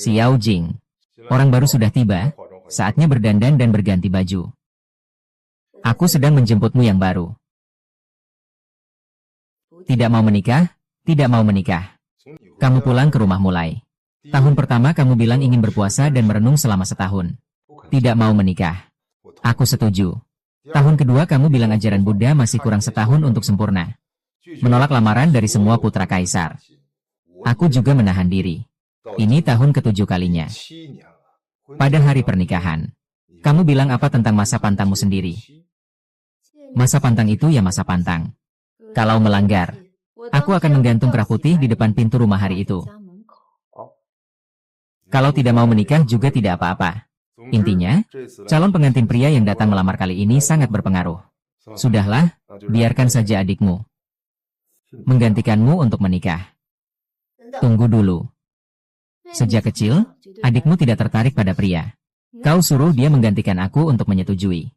Xiao Jing. Orang baru sudah tiba, saatnya berdandan dan berganti baju. Aku sedang menjemputmu yang baru. Tidak mau menikah? Tidak mau menikah. Kamu pulang ke rumah mulai. Tahun pertama kamu bilang ingin berpuasa dan merenung selama setahun. Tidak mau menikah. Aku setuju. Tahun kedua kamu bilang ajaran Buddha masih kurang setahun untuk sempurna. Menolak lamaran dari semua putra kaisar. Aku juga menahan diri. Ini tahun ke-7 kalinya. Pada hari pernikahan, kamu bilang apa tentang masa pantangmu sendiri? Masa pantang itu ya masa pantang. Kalau melanggar, aku akan menggantung kerah putih di depan pintu rumah hari itu. Kalau tidak mau menikah juga tidak apa-apa. Intinya, calon pengantin pria yang datang melamar kali ini sangat berpengaruh. Sudahlah, biarkan saja adikmu menggantikanmu untuk menikah. Tunggu dulu. Sejak kecil, adikmu tidak tertarik pada pria. Kau suruh dia menggantikan aku untuk menyetujui.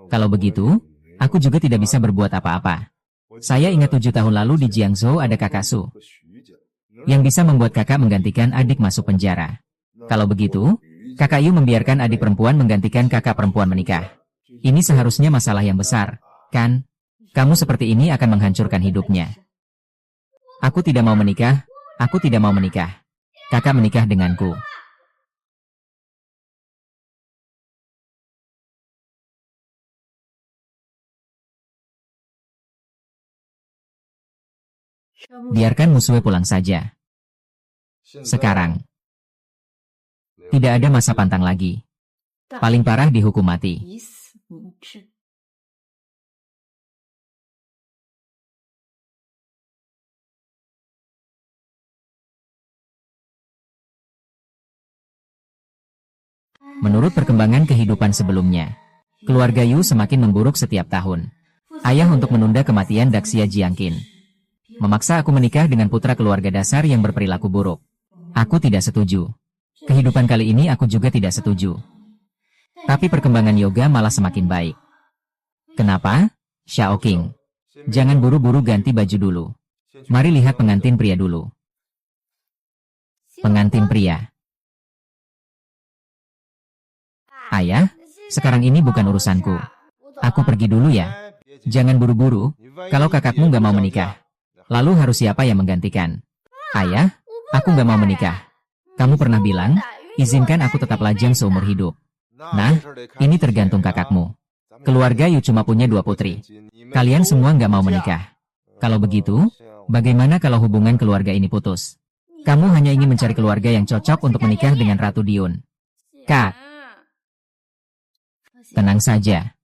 Kalau begitu, aku juga tidak bisa berbuat apa-apa. Saya ingat 7 tahun lalu di Jiangzhou ada kakak Su, yang bisa membuat kakak menggantikan adik masuk penjara. Kalau begitu, kakak Yu membiarkan adik perempuan menggantikan kakak perempuan menikah. Ini seharusnya masalah yang besar, kan? Kamu seperti ini akan menghancurkan hidupnya. Aku tidak mau menikah, aku tidak mau menikah. Kakak menikah denganku. Biarkan Musue pulang saja. Sekarang, tidak ada masa pantang lagi. Paling parah dihukum mati. Menurut perkembangan kehidupan sebelumnya, keluarga Yu semakin memburuk setiap tahun. Ayah untuk menunda kematian Daxia Jiangqin memaksa aku menikah dengan putra keluarga dasar yang berperilaku buruk. Aku tidak setuju. Kehidupan kali ini aku juga tidak setuju. Tapi perkembangan yoga malah semakin baik. Kenapa? Xiao King, jangan buru-buru ganti baju dulu. Mari lihat pengantin pria dulu. Pengantin pria. Ayah, sekarang ini bukan urusanku. Aku pergi dulu ya. Jangan buru-buru, kalau kakakmu nggak mau menikah. Lalu harus siapa yang menggantikan? Ayah, aku nggak mau menikah. Kamu pernah bilang, izinkan aku tetap lajang seumur hidup. Nah, ini tergantung kakakmu. Keluarga Yu cuma punya 2 putri. Kalian semua nggak mau menikah. Kalau begitu, bagaimana kalau hubungan keluarga ini putus? Kamu hanya ingin mencari keluarga yang cocok untuk menikah dengan Ratu Diun. Kak, tenang saja.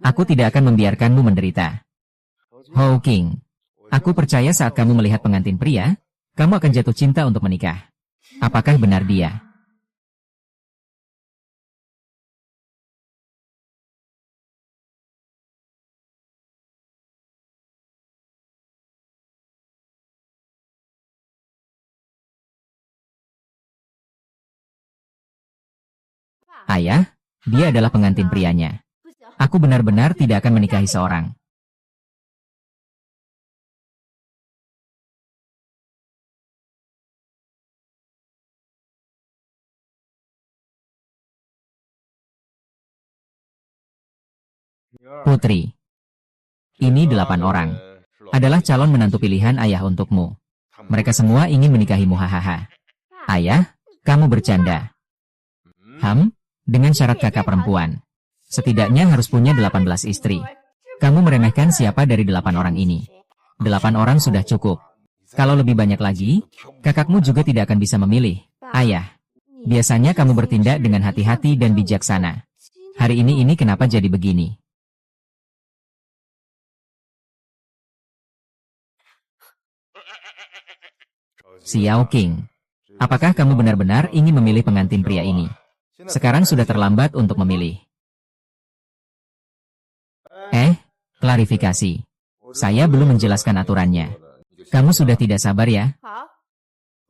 Aku tidak akan membiarkanmu menderita. Hou King, aku percaya saat kamu melihat pengantin pria, kamu akan jatuh cinta untuk menikah. Apakah benar dia? Ayah, dia adalah pengantin prianya. Aku benar-benar tidak akan menikahi seorang. Putri. Ini 8 orang. Adalah calon menantu pilihan ayah untukmu. Mereka semua ingin menikahimu hahaha. Ayah, kamu bercanda. Dengan syarat kakak perempuan. Setidaknya harus punya 18 istri. Kamu meremehkan siapa dari 8 orang ini? 8 orang sudah cukup. Kalau lebih banyak lagi, kakakmu juga tidak akan bisa memilih. Ayah, biasanya kamu bertindak dengan hati-hati dan bijaksana. Hari ini kenapa jadi begini? Xiao King, apakah kamu benar-benar ingin memilih pengantin pria ini? Sekarang sudah terlambat untuk memilih. Klarifikasi. Saya belum menjelaskan aturannya. Kamu sudah tidak sabar ya?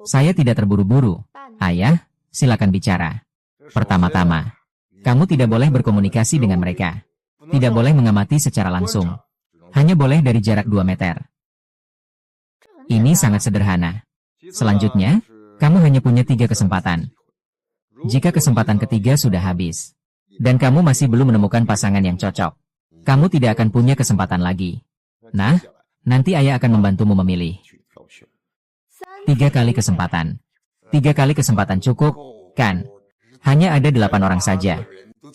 Saya tidak terburu-buru. Ayah, silakan bicara. Pertama-tama, kamu tidak boleh berkomunikasi dengan mereka. Tidak boleh mengamati secara langsung. Hanya boleh dari jarak 2 meter. Ini sangat sederhana. Selanjutnya, kamu hanya punya 3 kesempatan. Jika kesempatan ketiga sudah habis, dan kamu masih belum menemukan pasangan yang cocok, kamu tidak akan punya kesempatan lagi. Nah, nanti ayah akan membantumu memilih. 3 kali kesempatan. 3 kali kesempatan cukup, kan? Hanya ada 8 orang saja.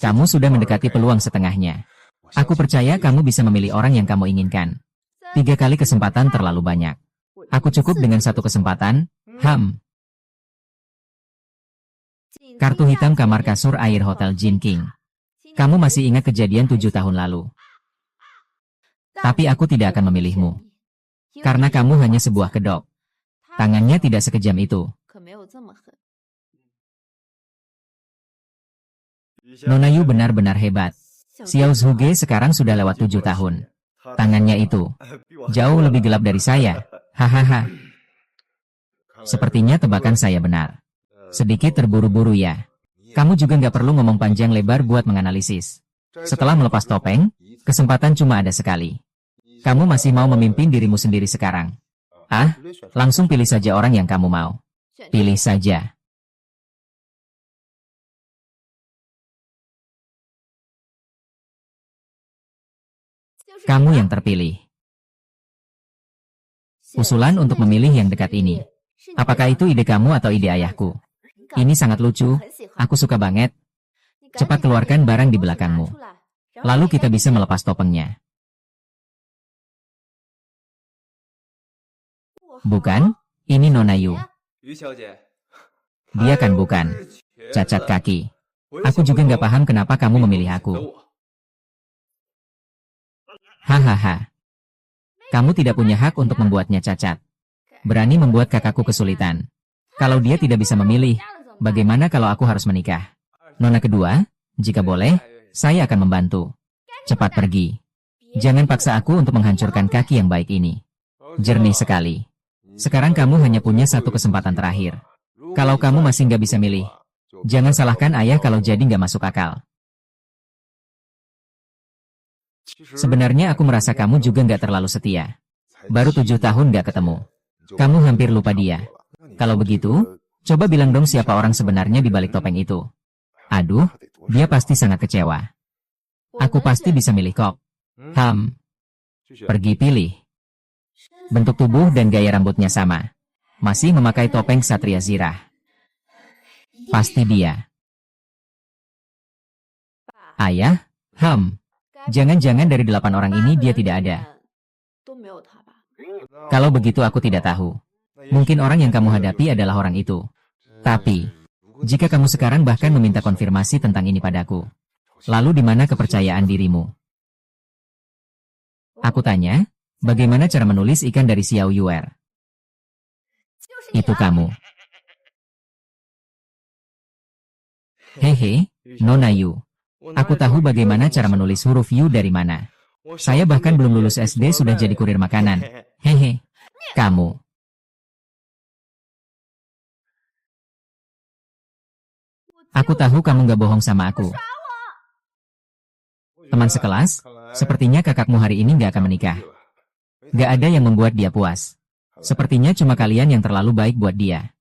Kamu sudah mendekati peluang setengahnya. Aku percaya kamu bisa memilih orang yang kamu inginkan. 3 kali kesempatan terlalu banyak. Aku cukup dengan 1 kesempatan. Kartu hitam kamar kasur air Hotel Jin King. Kamu masih ingat kejadian 7 tahun lalu. Tapi aku tidak akan memilihmu. Karena kamu hanya sebuah kedok. Tangannya tidak sekejam itu. Nona Yu benar-benar hebat. Xiao Zhuge sekarang sudah lewat 7 tahun. Tangannya itu jauh lebih gelap dari saya. Hahaha. Sepertinya tebakan saya benar. Sedikit terburu-buru ya. Kamu juga nggak perlu ngomong panjang lebar buat menganalisis. Setelah melepas topeng, kesempatan cuma ada sekali. Kamu masih mau memimpin dirimu sendiri sekarang? Langsung pilih saja orang yang kamu mau. Pilih saja. Kamu yang terpilih. Usulan untuk memilih yang dekat ini. Apakah itu ide kamu atau ide ayahku? Ini sangat lucu, aku suka banget. Cepat keluarkan barang di belakangmu. Lalu kita bisa melepas topengnya. Bukan, ini Nona Yu. Dia kan bukan. Cacat kaki. Aku juga nggak paham kenapa kamu memilih aku. Hahaha. Kamu tidak punya hak untuk membuatnya cacat. Berani membuat kakakku kesulitan. Kalau dia tidak bisa memilih, bagaimana kalau aku harus menikah? Nona kedua, jika boleh, saya akan membantu. Cepat pergi. Jangan paksa aku untuk menghancurkan kaki yang baik ini. Jernih sekali. Sekarang kamu hanya punya satu kesempatan terakhir. Kalau kamu masih nggak bisa milih, jangan salahkan ayah kalau jadi nggak masuk akal. Sebenarnya aku merasa kamu juga nggak terlalu setia. Baru 7 tahun nggak ketemu. Kamu hampir lupa dia. Kalau begitu, coba bilang dong siapa orang sebenarnya di balik topeng itu. Aduh, dia pasti sangat kecewa. Aku pasti bisa milih kok. Pergi pilih. Bentuk tubuh dan gaya rambutnya sama. Masih memakai topeng Satria Zirah. Pasti dia. Ayah, jangan-jangan dari 8 orang ini dia tidak ada. Kalau begitu aku tidak tahu. Mungkin orang yang kamu hadapi adalah orang itu. Tapi, jika kamu sekarang bahkan meminta konfirmasi tentang ini padaku, lalu di mana kepercayaan dirimu? Aku tanya, bagaimana cara menulis ikan dari Xiao Yuer? Itu kamu. Hehe, Nona Yu. Aku tahu bagaimana cara menulis huruf Yu dari mana. Saya bahkan belum lulus SD sudah jadi kurir makanan. Hehe. Kamu. Aku tahu kamu gak bohong sama aku. Teman sekelas, sepertinya kakakmu hari ini gak akan menikah. Gak ada yang membuat dia puas. Sepertinya cuma kalian yang terlalu baik buat dia.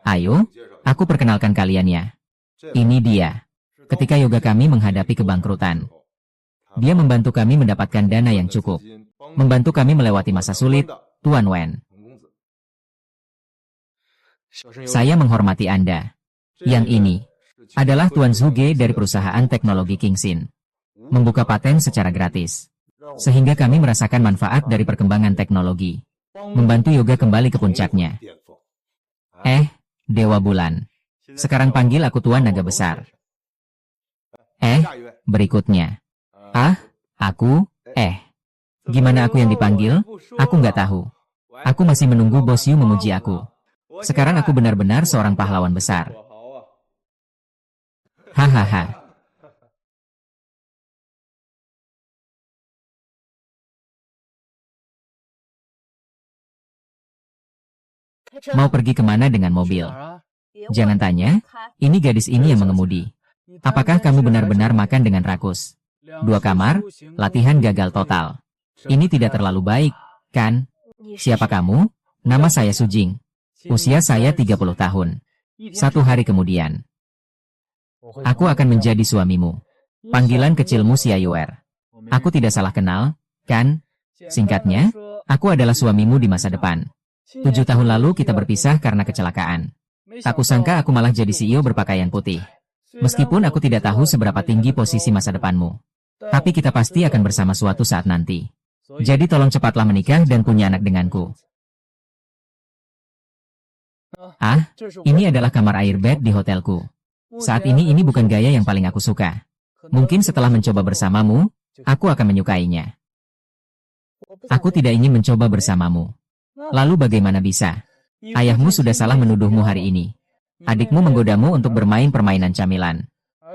Ayo, aku perkenalkan kaliannya. Ini dia. Ketika yoga kami menghadapi kebangkrutan. Dia membantu kami mendapatkan dana yang cukup. Membantu kami melewati masa sulit, Tuan Wen. Saya menghormati Anda. Yang ini adalah Tuan Zhuge dari perusahaan teknologi Kingxin. Membuka paten secara gratis. Sehingga kami merasakan manfaat dari perkembangan teknologi. Membantu yoga kembali ke puncaknya. Dewa Bulan. Sekarang panggil aku Tuan Naga Besar. Berikutnya. Gimana aku yang dipanggil? Aku nggak tahu. Aku masih menunggu Bos Yu memuji aku. Sekarang aku benar-benar seorang pahlawan besar. Hahaha. Mau pergi kemana dengan mobil? Jangan tanya, ini gadis ini yang mengemudi. Apakah kamu benar-benar makan dengan rakus? 2 kamar, latihan gagal total. Ini tidak terlalu baik, kan? Siapa kamu? Nama saya Sujing. Usia saya 30 tahun. 1 hari kemudian. Aku akan menjadi suamimu. Panggilan kecilmu Xia Yuer. Aku tidak salah kenal, kan? Singkatnya, aku adalah suamimu di masa depan. 7 tahun lalu kita berpisah karena kecelakaan. Tak kusangka aku malah jadi CEO berpakaian putih. Meskipun aku tidak tahu seberapa tinggi posisi masa depanmu. Tapi kita pasti akan bersama suatu saat nanti. Jadi tolong cepatlah menikah dan punya anak denganku. Ini adalah kamar airbed di hotelku. Saat ini bukan gaya yang paling aku suka. Mungkin setelah mencoba bersamamu, aku akan menyukainya. Aku tidak ingin mencoba bersamamu. Lalu bagaimana bisa? Ayahmu sudah salah menuduhmu hari ini. Adikmu menggodamu untuk bermain permainan camilan.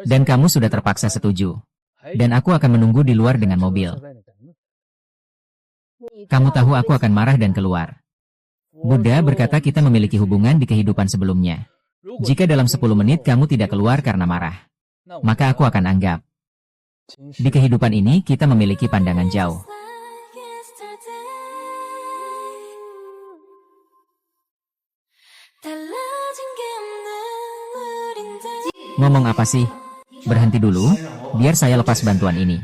Dan kamu sudah terpaksa setuju. Dan aku akan menunggu di luar dengan mobil. Kamu tahu aku akan marah dan keluar. Buddha berkata kita memiliki hubungan di kehidupan sebelumnya. Jika dalam 10 menit kamu tidak keluar karena marah, maka aku akan anggap. Di kehidupan ini kita memiliki pandangan jauh. Ngomong apa sih? Berhenti dulu, biar saya lepas bantuan ini.